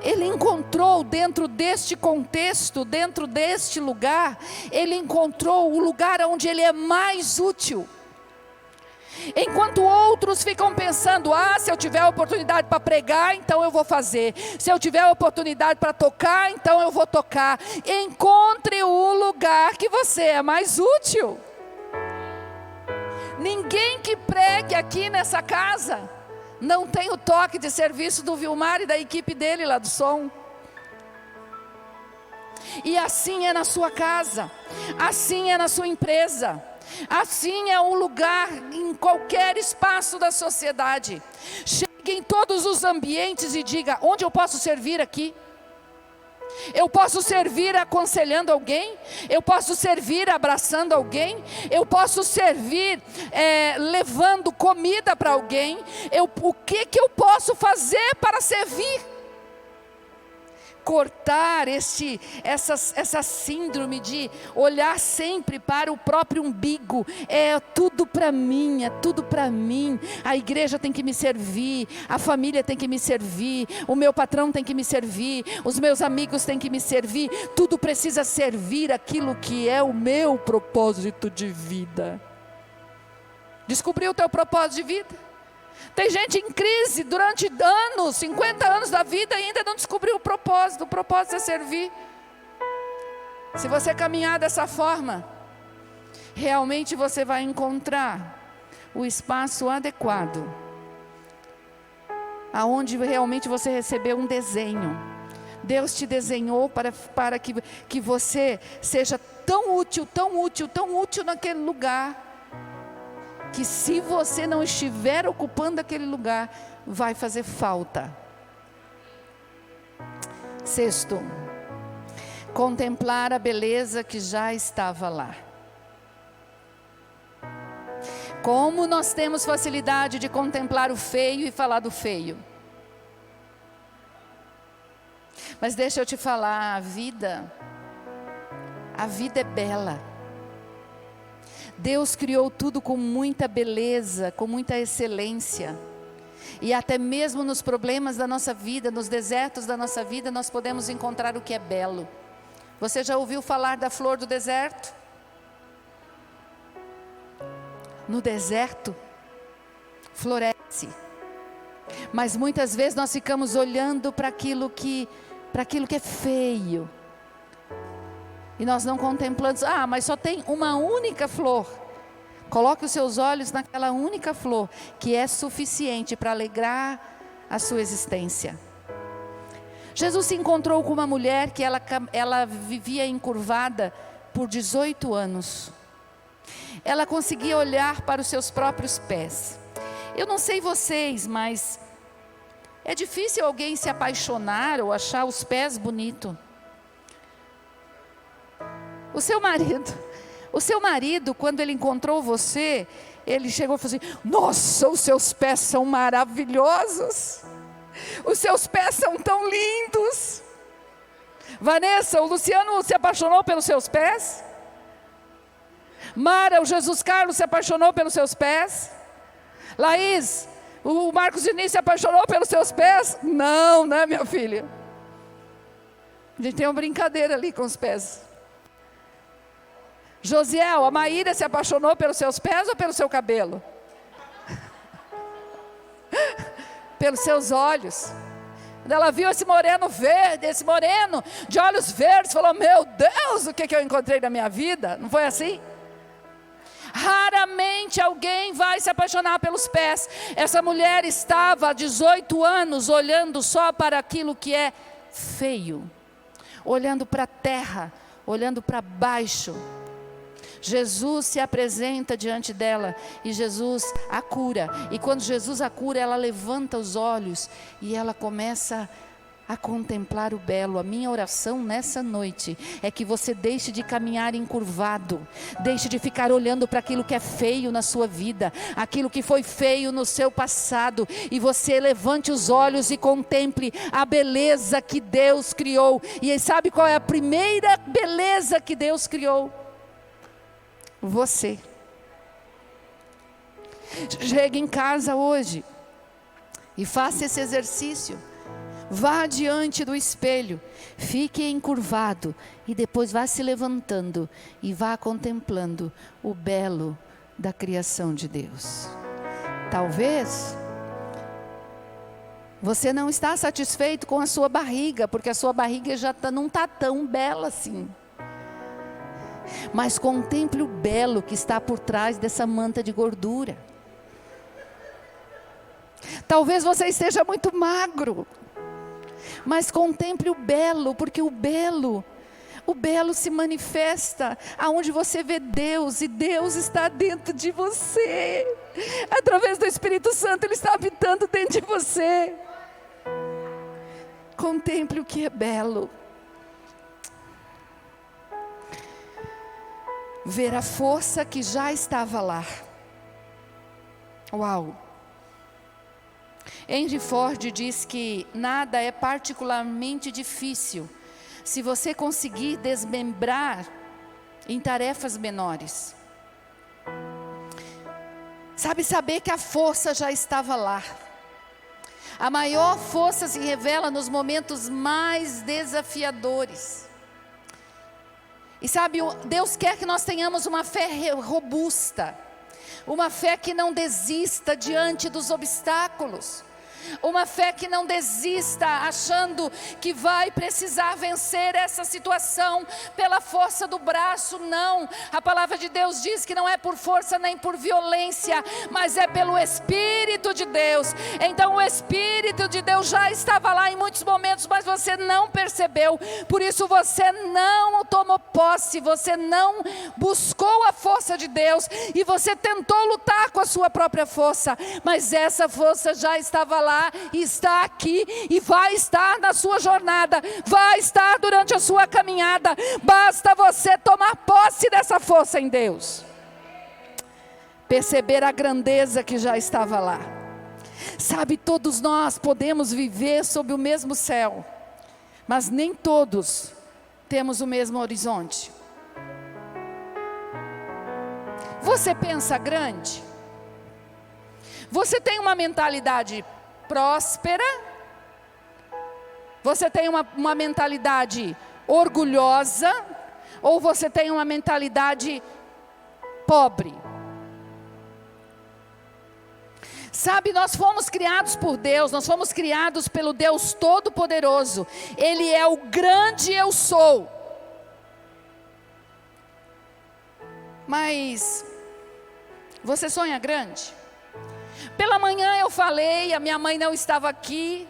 Ele encontrou dentro deste contexto, dentro deste lugar, ele encontrou o lugar onde ele é mais útil. Enquanto outros ficam pensando, se eu tiver oportunidade para pregar, então eu vou fazer. Se eu tiver oportunidade para tocar, então eu vou tocar. Encontre o lugar que você é mais útil. Ninguém que pregue aqui nessa casa não tem o toque de serviço do Vilmar e da equipe dele lá do som. E assim é na sua casa, assim é na sua empresa, assim é um lugar em qualquer espaço da sociedade. Chegue em todos os ambientes e diga: onde eu posso servir aqui? Eu posso servir aconselhando alguém, eu posso servir abraçando alguém, eu posso servir levando comida para alguém. O que eu posso fazer para servir? Cortar essa síndrome de olhar sempre para o próprio umbigo. É tudo para mim, é tudo para mim. A igreja tem que me servir, a família tem que me servir, o meu patrão tem que me servir, os meus amigos têm que me servir. Tudo precisa servir aquilo que é o meu propósito de vida. Descobriu o teu propósito de vida? Tem gente em crise durante anos, 50 anos da vida, e ainda não descobriu o propósito. O propósito é servir. Se você caminhar dessa forma, realmente você vai encontrar o espaço adequado, aonde realmente você recebeu um desenho. Deus te desenhou para que você seja tão útil, tão útil, tão útil naquele lugar, que se você não estiver ocupando aquele lugar, vai fazer falta. Sexto, contemplar a beleza que já estava lá. Como nós temos facilidade de contemplar o feio e falar do feio. Mas deixa eu te falar, a vida é bela. Deus criou tudo com muita beleza, com muita excelência. E até mesmo nos problemas da nossa vida, nos desertos da nossa vida, nós podemos encontrar o que é belo. Você já ouviu falar da flor do deserto? No deserto, floresce. Mas muitas vezes nós ficamos olhando para aquilo que é feio. E nós não contemplamos, mas só tem uma única flor. Coloque os seus olhos naquela única flor, que é suficiente para alegrar a sua existência. Jesus se encontrou com uma mulher que ela vivia encurvada por 18 anos. Ela conseguia olhar para os seus próprios pés. Eu não sei vocês, mas é difícil alguém se apaixonar ou achar os pés bonitos. O seu marido, quando ele encontrou você, ele chegou e falou assim: nossa, os seus pés são maravilhosos, os seus pés são tão lindos. Vanessa, o Luciano se apaixonou pelos seus pés? Mara, o Jesus Carlos se apaixonou pelos seus pés? Laís, o Marcos Diniz se apaixonou pelos seus pés? Não, né, minha filha? A gente tem uma brincadeira ali com os pés. Josiel, a Maíra se apaixonou pelos seus pés ou pelo seu cabelo? Pelos seus olhos. Quando ela viu esse moreno verde, esse moreno de olhos verdes, falou: meu Deus, o que eu encontrei na minha vida? Não foi assim? Raramente alguém vai se apaixonar pelos pés. Essa mulher estava há 18 anos olhando só para aquilo que é feio, olhando para a terra, olhando para baixo. Jesus se apresenta diante dela e Jesus a cura. E quando Jesus a cura, ela levanta os olhos e ela começa a contemplar o belo. A minha oração nessa noite é que você deixe de caminhar encurvado, deixe de ficar olhando para aquilo que é feio na sua vida, aquilo que foi feio no seu passado, e você levante os olhos e contemple a beleza que Deus criou. E sabe qual é a primeira beleza que Deus criou? Você. Chegue em casa hoje e faça esse exercício. Vá diante do espelho, fique encurvado e depois vá se levantando e vá contemplando o belo da criação de Deus. Talvez você não está satisfeito com a sua barriga, porque a sua barriga já não está tão bela assim. Mas contemple o belo que está por trás dessa manta de gordura. Talvez você esteja muito magro, mas contemple o belo, porque o belo se manifesta aonde você vê Deus, e Deus está dentro de você. Através do Espírito Santo, Ele está habitando dentro de você. Contemple o que é belo. Ver a força que já estava lá. Uau! Henry Ford diz que nada é particularmente difícil se você conseguir desmembrar em tarefas menores. Saber que a força já estava lá. A maior força se revela nos momentos mais desafiadores. E Deus quer que nós tenhamos uma fé robusta, uma fé que não desista diante dos obstáculos, uma fé que não desista achando que vai precisar vencer essa situação pela força do braço. Não, a palavra de Deus diz que não é por força nem por violência, mas é pelo Espírito de Deus. Então o Espírito de Deus já estava lá em muitos momentos, mas você não percebeu. Por isso você não tomou posse, você não buscou a força de Deus, e você tentou lutar com a sua própria força, mas essa força já estava lá, está aqui e vai estar na sua jornada, vai estar durante a sua caminhada. Basta você tomar posse dessa força em Deus, perceber a grandeza que já estava lá. Todos nós podemos viver sob o mesmo céu, mas nem todos temos o mesmo horizonte. Você pensa grande? Você tem uma mentalidade próspera? Você tem uma mentalidade orgulhosa? Ou você tem uma mentalidade pobre? Nós fomos criados por Deus, nós fomos criados pelo Deus Todo-Poderoso. Ele é o grande eu sou. Mas você sonha grande? Pela manhã eu falei, a minha mãe não estava aqui,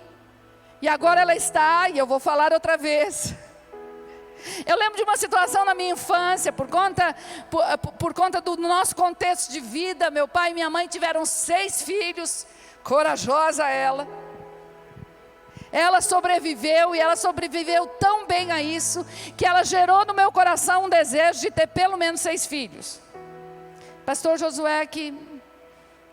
e agora ela está, e eu vou falar outra vez. Eu lembro de uma situação na minha infância, por conta do nosso contexto de vida. Meu pai e minha mãe tiveram 6 filhos, corajosa ela. Ela sobreviveu, e ela sobreviveu tão bem a isso, que ela gerou no meu coração um desejo de ter pelo menos 6 filhos. Pastor Josué que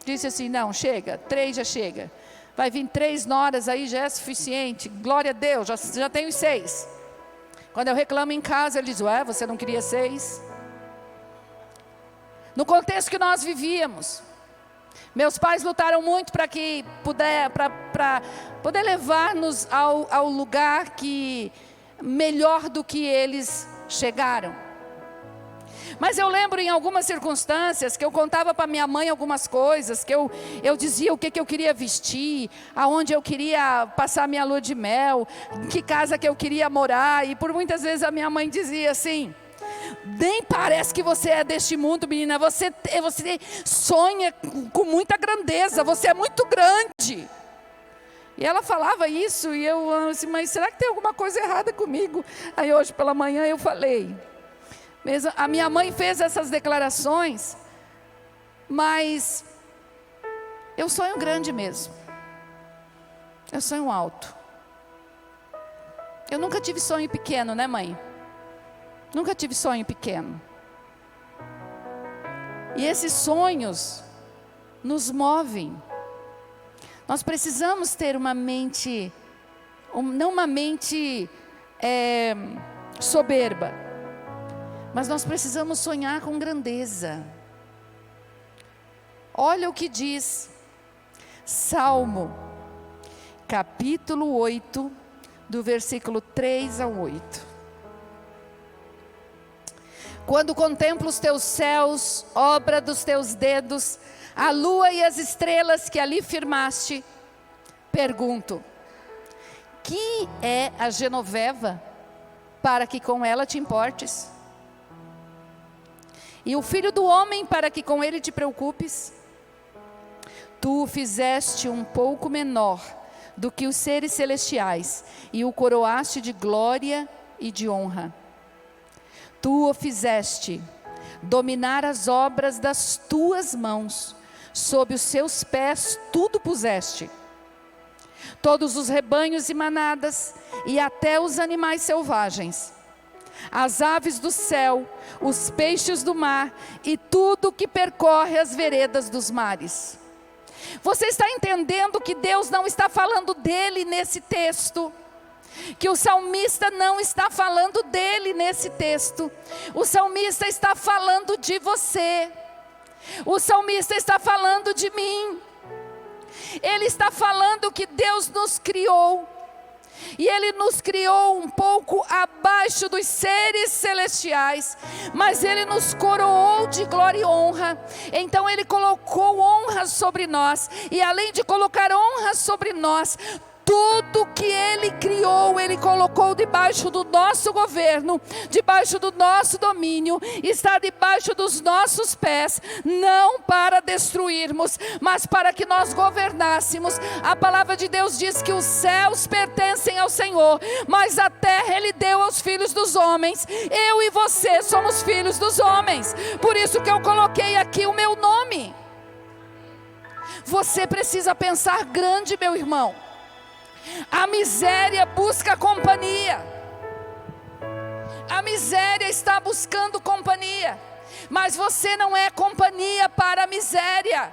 disse assim: não, chega, 3 já chega. Vai vir 3 noras aí, já é suficiente. Glória a Deus, já tenho 6. Quando eu reclamo em casa, ele diz: ué, você não queria 6? No contexto que nós vivíamos, meus pais lutaram muito para poder levar-nos ao lugar melhor do que eles chegaram. Mas eu lembro em algumas circunstâncias que eu contava para minha mãe algumas coisas, que eu dizia o que eu queria vestir, aonde eu queria passar minha lua de mel, em que casa que eu queria morar, e por muitas vezes a minha mãe dizia assim: nem parece que você é deste mundo, menina, você sonha com muita grandeza, você é muito grande. E ela falava isso, e eu assim: mas será que tem alguma coisa errada comigo? Aí hoje pela manhã eu falei, a minha mãe fez essas declarações, mas eu sonho grande mesmo. Eu sonho alto. Eu nunca tive sonho pequeno, né, mãe? Nunca tive sonho pequeno. E esses sonhos nos movem. Nós precisamos ter uma mente, não uma mente soberba, mas nós precisamos sonhar com grandeza. Olha o que diz Salmo, capítulo 8, do versículo 3 ao 8. Quando contemplo os teus céus, obra dos teus dedos, a lua e as estrelas que ali firmaste, pergunto: que é a Genoveva, para que com ela te importes? E o filho do homem, para que com ele te preocupes? Tu o fizeste um pouco menor do que os seres celestiais, e o coroaste de glória e de honra. Tu o fizeste dominar as obras das tuas mãos, sob os seus pés tudo puseste. Todos os rebanhos e manadas, e até os animais selvagens, as aves do céu, os peixes do mar, e tudo que percorre as veredas dos mares. Você está entendendo que Deus não está falando dele nesse texto? Que o salmista não está falando dele nesse texto. O salmista está falando de você. O salmista está falando de mim. Ele está falando que Deus nos criou. E Ele nos criou um pouco abaixo dos seres celestiais, mas Ele nos coroou de glória e honra. Então Ele colocou honra sobre nós, e além de colocar honra sobre nós, tudo que Ele criou, Ele colocou debaixo do nosso governo, debaixo do nosso domínio, está debaixo dos nossos pés, não para destruirmos, mas para que nós governássemos. A palavra de Deus diz que os céus pertencem ao Senhor, mas a terra Ele deu aos filhos dos homens. Eu e você somos filhos dos homens, por isso que eu coloquei aqui o meu nome. Você precisa pensar grande, meu irmão. A miséria busca companhia. A miséria está buscando companhia, mas você não é companhia para a miséria.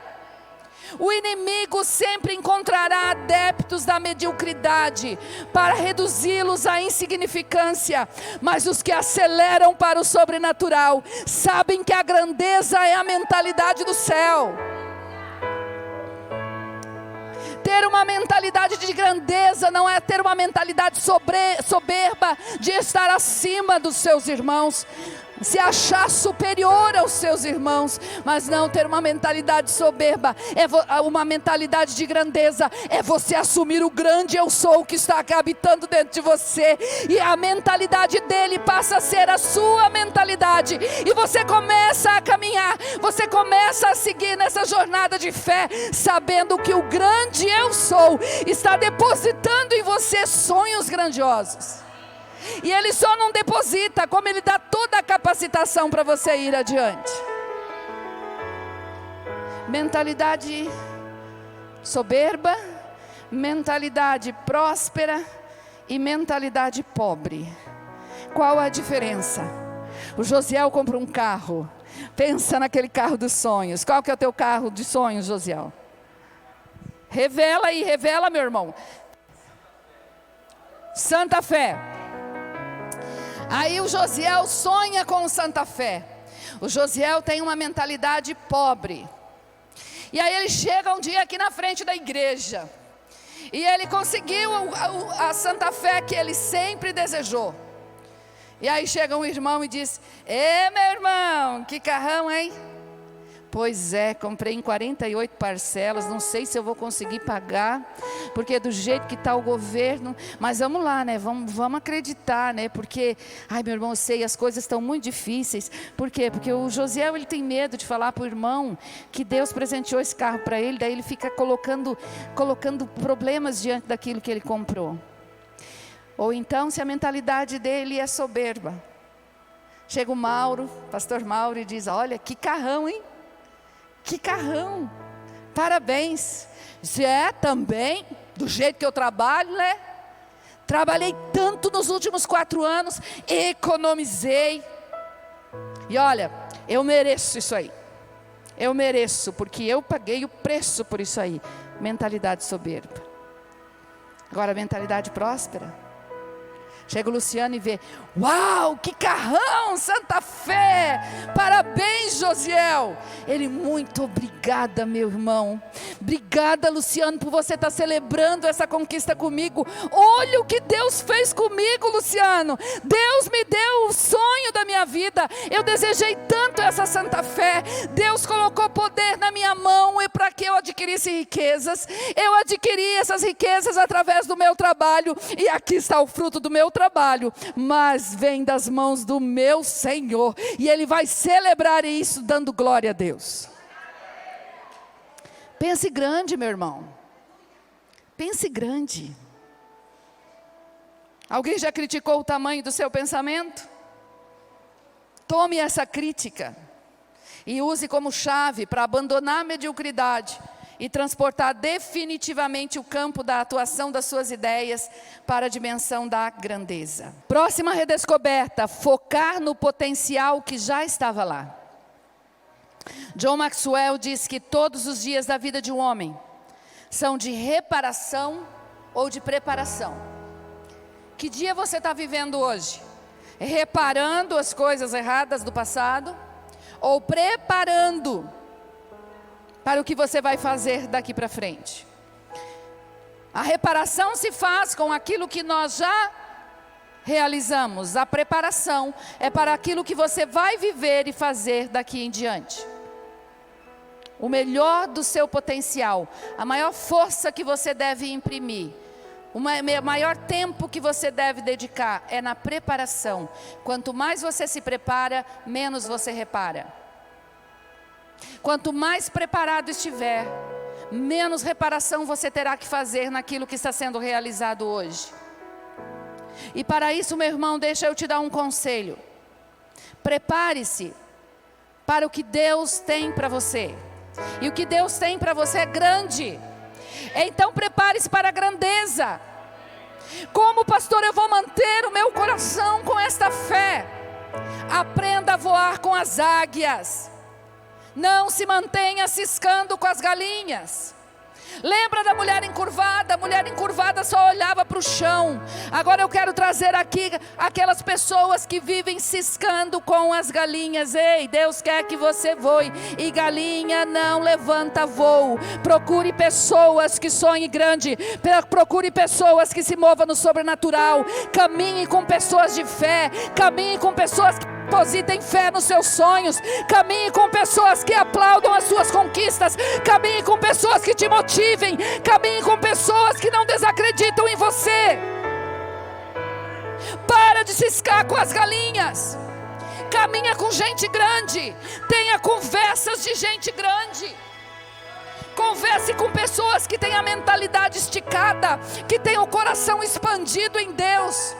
O inimigo sempre encontrará adeptos da mediocridade para reduzi-los à insignificância, mas os que aceleram para o sobrenatural sabem que a grandeza é a mentalidade do céu. Ter uma mentalidade de grandeza não é ter uma mentalidade soberba de estar acima dos seus irmãos, se achar superior aos seus irmãos, mas não ter uma mentalidade soberba, uma mentalidade de grandeza, é você assumir o grande eu sou que está habitando dentro de você, e a mentalidade dele passa a ser a sua mentalidade, e você começa a caminhar, você começa a seguir nessa jornada de fé, sabendo que o grande eu sou está depositando em você sonhos grandiosos. E Ele só não deposita, como Ele dá toda a capacitação para você ir adiante. Mentalidade soberba, mentalidade próspera e mentalidade pobre. Qual a diferença? O Josiel compra um carro, pensa naquele carro dos sonhos. Qual que é o teu carro de sonhos, Josiel? Revela aí, revela, meu irmão. Santa Fé. Aí o Josiel sonha com o Santa Fé. O Josiel tem uma mentalidade pobre. E aí ele chega um dia aqui na frente da igreja, e ele conseguiu a Santa Fé que ele sempre desejou. E aí chega um irmão e diz: meu irmão, que carrão, hein? Pois é, comprei em 48 parcelas, não sei se eu vou conseguir pagar, porque do jeito que está o governo, mas vamos lá, né, vamos acreditar, né, porque, meu irmão, eu sei, as coisas estão muito difíceis. Por quê? Porque o Josiel, ele tem medo de falar para o irmão que Deus presenteou esse carro para ele, daí ele fica colocando problemas diante daquilo que ele comprou. Ou então, se a mentalidade dele é soberba, chega o Mauro, pastor Mauro, e diz: olha, que carrão, hein? Que carrão, parabéns. Se é também, do jeito que eu trabalho, né? Trabalhei tanto nos últimos 4 anos, economizei. E olha, eu mereço isso aí. Eu mereço, porque eu paguei o preço por isso aí. Mentalidade soberba. Agora, mentalidade próspera. Chega o Luciano e vê: uau, que carrão, Santa Fé, parabéns, Josiel. Ele: muito obrigada, meu irmão. Obrigada, Luciano, por você estar celebrando essa conquista comigo. Olha o que Deus fez comigo, Luciano. Deus me deu o sonho da minha vida. Eu desejei tanto essa Santa Fé. Deus colocou poder na minha mão e para que eu adquirisse riquezas. Eu adquiri essas riquezas através do meu trabalho, e aqui está o fruto do meu trabalho, mas vem das mãos do meu Senhor, e Ele vai celebrar isso dando glória a Deus. Pense grande, meu irmão. Pense grande. Alguém já criticou o tamanho do seu pensamento? Tome essa crítica e use como chave para abandonar a mediocridade e transportar definitivamente o campo da atuação das suas ideias para a dimensão da grandeza. Próxima redescoberta: focar no potencial que já estava lá. John Maxwell diz que todos os dias da vida de um homem são de reparação ou de preparação. Que dia você está vivendo hoje? Reparando as coisas erradas do passado ou preparando para o que você vai fazer daqui para frente? A reparação se faz com aquilo que nós já realizamos. A preparação é para aquilo que você vai viver e fazer daqui em diante. O melhor do seu potencial, a maior força que você deve imprimir, o maior tempo que você deve dedicar é na preparação. Quanto mais você se prepara, menos você repara. Quanto mais preparado estiver, menos reparação você terá que fazer naquilo que está sendo realizado hoje. E para isso, meu irmão, deixa eu te dar um conselho. Prepare-se para o que Deus tem para você. E o que Deus tem para você é grande. Então prepare-se para a grandeza. Como pastor, eu vou manter o meu coração com esta fé. Aprenda a voar com as águias. Não se mantenha ciscando com as galinhas. Lembra da mulher encurvada? A mulher encurvada só olhava para o chão. Agora eu quero trazer aqui aquelas pessoas que vivem ciscando com as galinhas. Ei, Deus quer que você voe, e galinha não levanta voo. Procure pessoas que sonhem grande. Procure pessoas que se movam no sobrenatural. Caminhe com pessoas de fé. Caminhe com pessoas que depositem fé nos seus sonhos. Caminhe com pessoas que aplaudam as suas conquistas. Caminhe com pessoas que te motivem. Caminhe com pessoas que não desacreditam em você. Para de ciscar com as galinhas. Caminha com gente grande. Tenha conversas de gente grande. Converse com pessoas que têm a mentalidade esticada, que têm o coração expandido em Deus.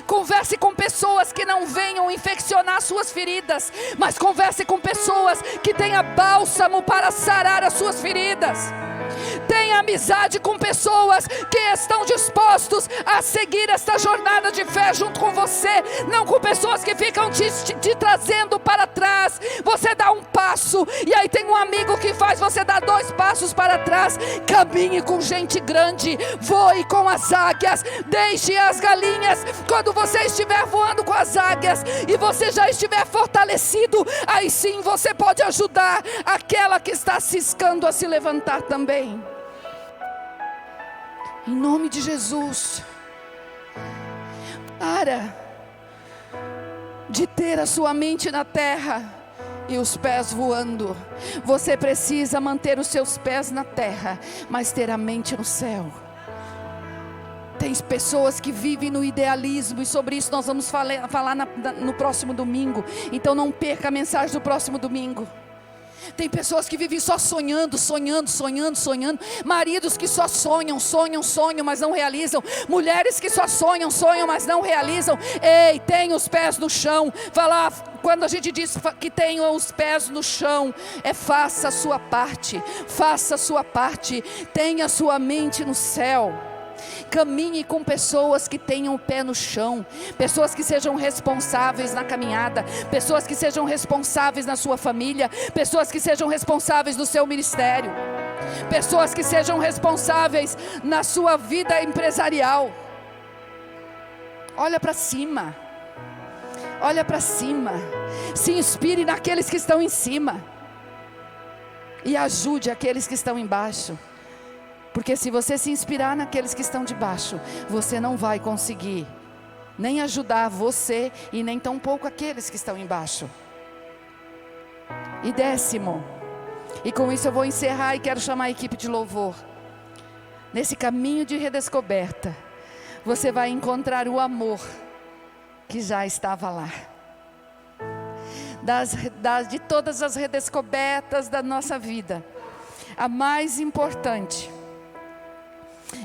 Converse com pessoas que não venham infeccionar suas feridas, mas converse com pessoas que tenham bálsamo para sarar as suas feridas. Tenha amizade com pessoas que estão dispostos a seguir esta jornada de fé junto com você, não com pessoas que ficam te trazendo para trás. Você dá um passo e aí tem um amigo que faz você dar 2 passos para trás. Caminhe com gente grande, voe com as águias, deixe as galinhas. Quando você estiver voando com as águias e você já estiver fortalecido, aí sim você pode ajudar aquela que está ciscando a se levantar também. Em nome de Jesus, para de ter a sua mente na terra e os pés voando. Você precisa manter os seus pés na terra, mas ter a mente no céu. Tem pessoas que vivem no idealismo, e sobre isso nós vamos falar no próximo domingo. Então não perca a mensagem do próximo domingo. Tem pessoas que vivem só sonhando. Maridos que só sonham, mas não realizam. Mulheres que só sonham, mas não realizam. Ei, tenha os pés no chão. Fala, quando a gente diz que tenha os pés no chão, faça a sua parte. Faça a sua parte. Tenha a sua mente no céu. Caminhe com pessoas que tenham o pé no chão, pessoas que sejam responsáveis na caminhada, pessoas que sejam responsáveis na sua família, pessoas que sejam responsáveis no seu ministério, pessoas que sejam responsáveis na sua vida empresarial. Olha para cima, olha para cima, se inspire naqueles que estão em cima e ajude aqueles que estão embaixo. Porque se você se inspirar naqueles que estão de baixo, você não vai conseguir nem ajudar você e nem tampouco aqueles que estão embaixo. E 10º, e com isso eu vou encerrar e quero chamar a equipe de louvor. Nesse caminho de redescoberta, você vai encontrar o amor que já estava lá. De todas as redescobertas da nossa vida, a mais importante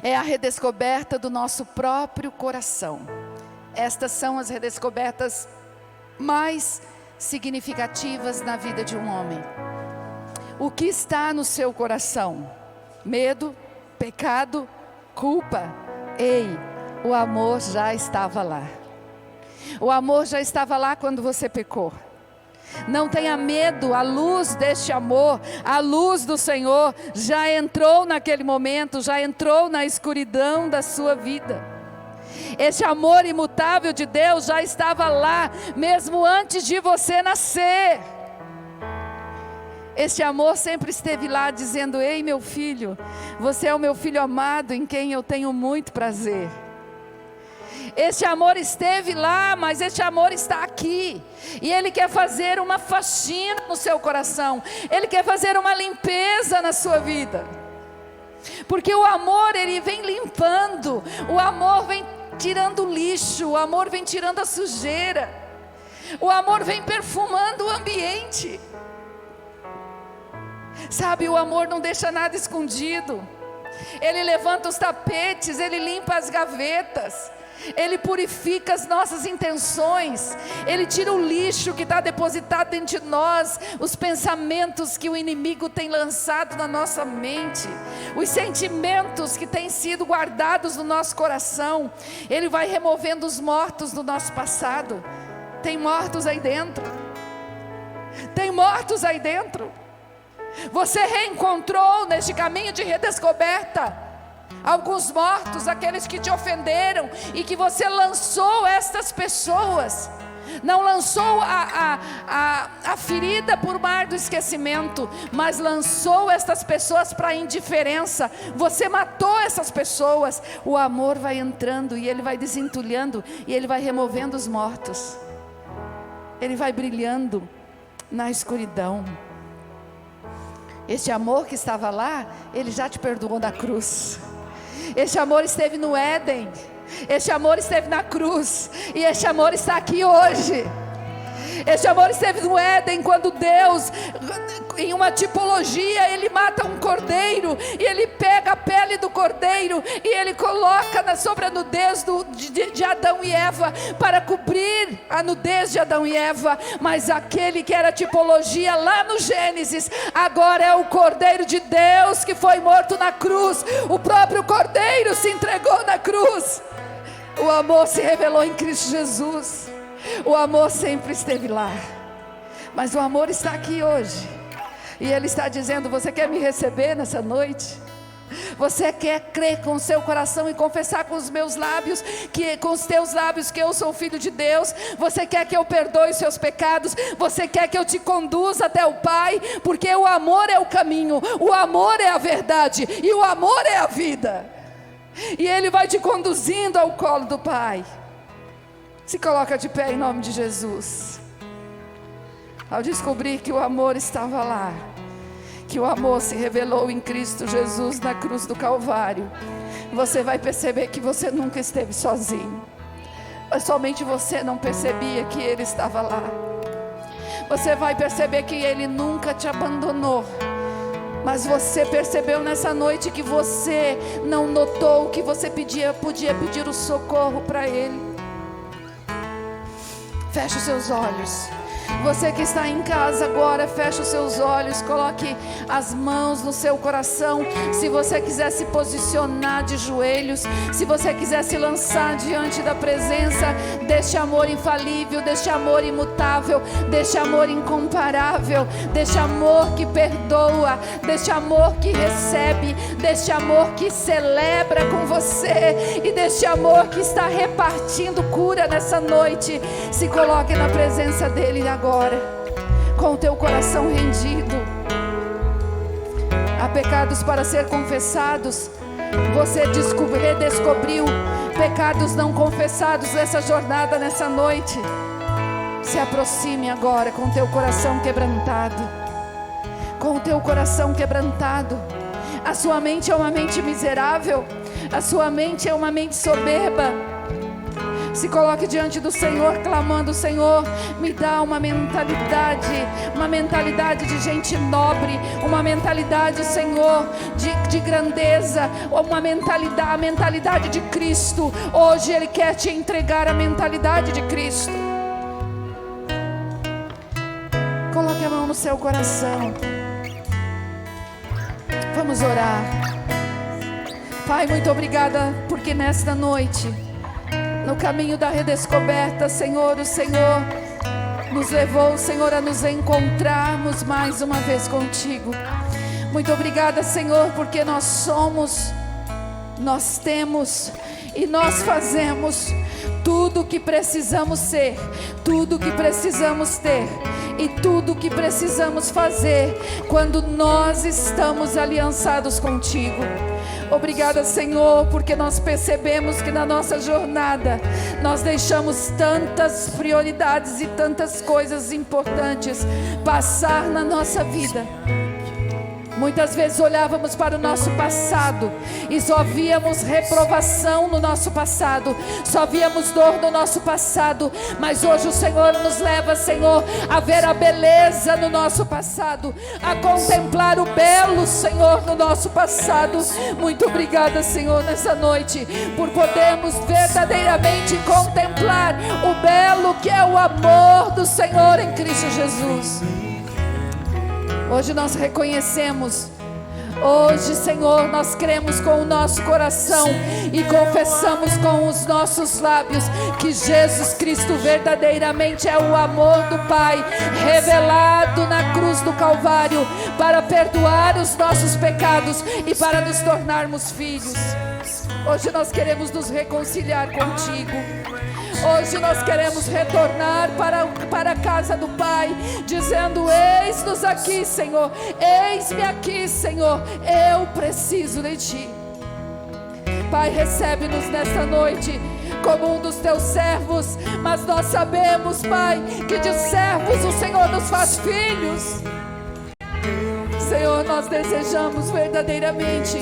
é a redescoberta do nosso próprio coração. Estas são as redescobertas mais significativas na vida de um homem. O que está no seu coração? Medo, pecado, culpa? Ei, o amor já estava lá. O amor já estava lá quando você pecou. Não tenha medo, a luz deste amor, a luz do Senhor já entrou naquele momento, já entrou na escuridão da sua vida. Este amor imutável de Deus já estava lá, mesmo antes de você nascer. Este amor sempre esteve lá dizendo: ei, meu filho, você é o meu filho amado em quem eu tenho muito prazer. Este amor esteve lá, mas este amor está aqui. E Ele quer fazer uma faxina no seu coração. Ele quer fazer uma limpeza na sua vida. Porque o amor, ele vem limpando. O amor vem tirando o lixo. O amor vem tirando a sujeira. O amor vem perfumando o ambiente. Sabe, o amor não deixa nada escondido. Ele levanta os tapetes, Ele limpa as gavetas. Ele purifica as nossas intenções. Ele tira o lixo que está depositado dentro de nós, os pensamentos que o inimigo tem lançado na nossa mente, os sentimentos que têm sido guardados no nosso coração. Ele vai removendo os mortos do nosso passado. Tem mortos aí dentro. Tem mortos aí dentro. Você reencontrou neste caminho de redescoberta alguns mortos, aqueles que te ofenderam, e que você lançou estas pessoas. Não lançou a ferida por mar do esquecimento, mas lançou estas pessoas para a indiferença. Você matou essas pessoas. O amor vai entrando e ele vai desentulhando, e ele vai removendo os mortos. Ele vai brilhando na escuridão. Este amor que estava lá, ele já te perdoou na cruz. Este amor esteve no Éden. Este amor esteve na cruz. E este amor está aqui hoje. Este amor esteve no Éden, quando Deus, em uma tipologia, Ele mata um cordeiro, e Ele pega a pele do cordeiro, e Ele coloca sobre a nudez de Adão e Eva, para cobrir a nudez de Adão e Eva. Mas aquele que era tipologia lá no Gênesis, agora é o cordeiro de Deus, que foi morto na cruz. O próprio cordeiro se entregou na cruz. O amor se revelou em Cristo Jesus. O amor sempre esteve lá, mas o amor está aqui hoje, e Ele está dizendo: você quer me receber nessa noite? Você quer crer com o seu coração e confessar com os meus lábios, com os teus lábios, que eu sou filho de Deus? Você quer que eu perdoe os seus pecados? Você quer que eu te conduza até o Pai? Porque o amor é o caminho, o amor é a verdade, e o amor é a vida. E Ele vai te conduzindo ao colo do Pai. Se coloca de pé em nome de Jesus. Ao descobrir que o amor estava lá, que o amor se revelou em Cristo Jesus na cruz do Calvário, você vai perceber que você nunca esteve sozinho. Mas somente você não percebia que Ele estava lá. Você vai perceber que Ele nunca te abandonou. Mas você percebeu nessa noite que você não notou que você podia pedir o socorro para Ele. Feche os seus olhos. Você que está em casa agora, feche os seus olhos, coloque as mãos no seu coração. Se você quiser se posicionar de joelhos, se você quiser se lançar diante da presença deste amor infalível, deste amor imutável, deste amor incomparável, deste amor que perdoa, deste amor que recebe, deste amor que celebra com você e deste amor que está repartindo cura nessa noite, se coloque na presença dele agora, com o teu coração rendido. Há pecados para ser confessados. Você redescobriu pecados não confessados nessa jornada, nessa noite. Se aproxime agora com o teu coração quebrantado. Com o teu coração quebrantado. A sua mente é uma mente miserável. A sua mente é uma mente soberba. Se coloque diante do Senhor, clamando: Senhor, me dá uma mentalidade de gente nobre, uma mentalidade, Senhor, de grandeza, a mentalidade de Cristo. Hoje Ele quer te entregar a mentalidade de Cristo. Coloque a mão no seu coração. Vamos orar. Pai, muito obrigada, porque nesta noite, no caminho da redescoberta, Senhor, o Senhor nos levou, Senhor, a nos encontrarmos mais uma vez contigo. Muito obrigada, Senhor, porque nós somos, nós temos e nós fazemos tudo o que precisamos ser, tudo o que precisamos ter e tudo o que precisamos fazer quando nós estamos aliançados contigo. Obrigada, Senhor, porque nós percebemos que na nossa jornada nós deixamos tantas prioridades e tantas coisas importantes passar na nossa vida. Muitas vezes olhávamos para o nosso passado e só víamos reprovação no nosso passado, só víamos dor no nosso passado, mas hoje o Senhor nos leva, Senhor, a ver a beleza no nosso passado, a contemplar o belo, Senhor, no nosso passado. Muito obrigada, Senhor, nessa noite, por podermos verdadeiramente contemplar o belo que é o amor do Senhor em Cristo Jesus. Hoje nós reconhecemos, hoje, Senhor, nós cremos com o nosso coração e confessamos com os nossos lábios que Jesus Cristo verdadeiramente é o amor do Pai, revelado na cruz do Calvário, para perdoar os nossos pecados e para nos tornarmos filhos. Hoje nós queremos nos reconciliar contigo. Hoje nós queremos retornar para a casa do Pai, dizendo: eis-nos aqui, Senhor, eis-me aqui, Senhor, eu preciso de Ti. Pai, recebe-nos nesta noite como um dos Teus servos, mas nós sabemos, Pai, que de servos o Senhor nos faz filhos. Senhor, nós desejamos verdadeiramente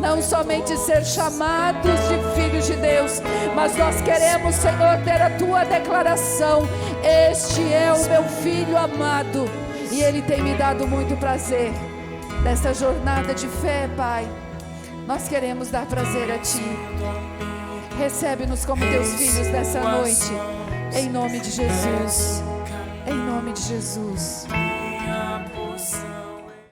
não somente ser chamados de filhos de Deus, mas nós queremos, Senhor, ter a Tua declaração: este é o meu filho amado, e Ele tem me dado muito prazer. Nesta jornada de fé, Pai, nós queremos dar prazer a Ti. Recebe-nos como Teus filhos nessa noite, em nome de Jesus, em nome de Jesus.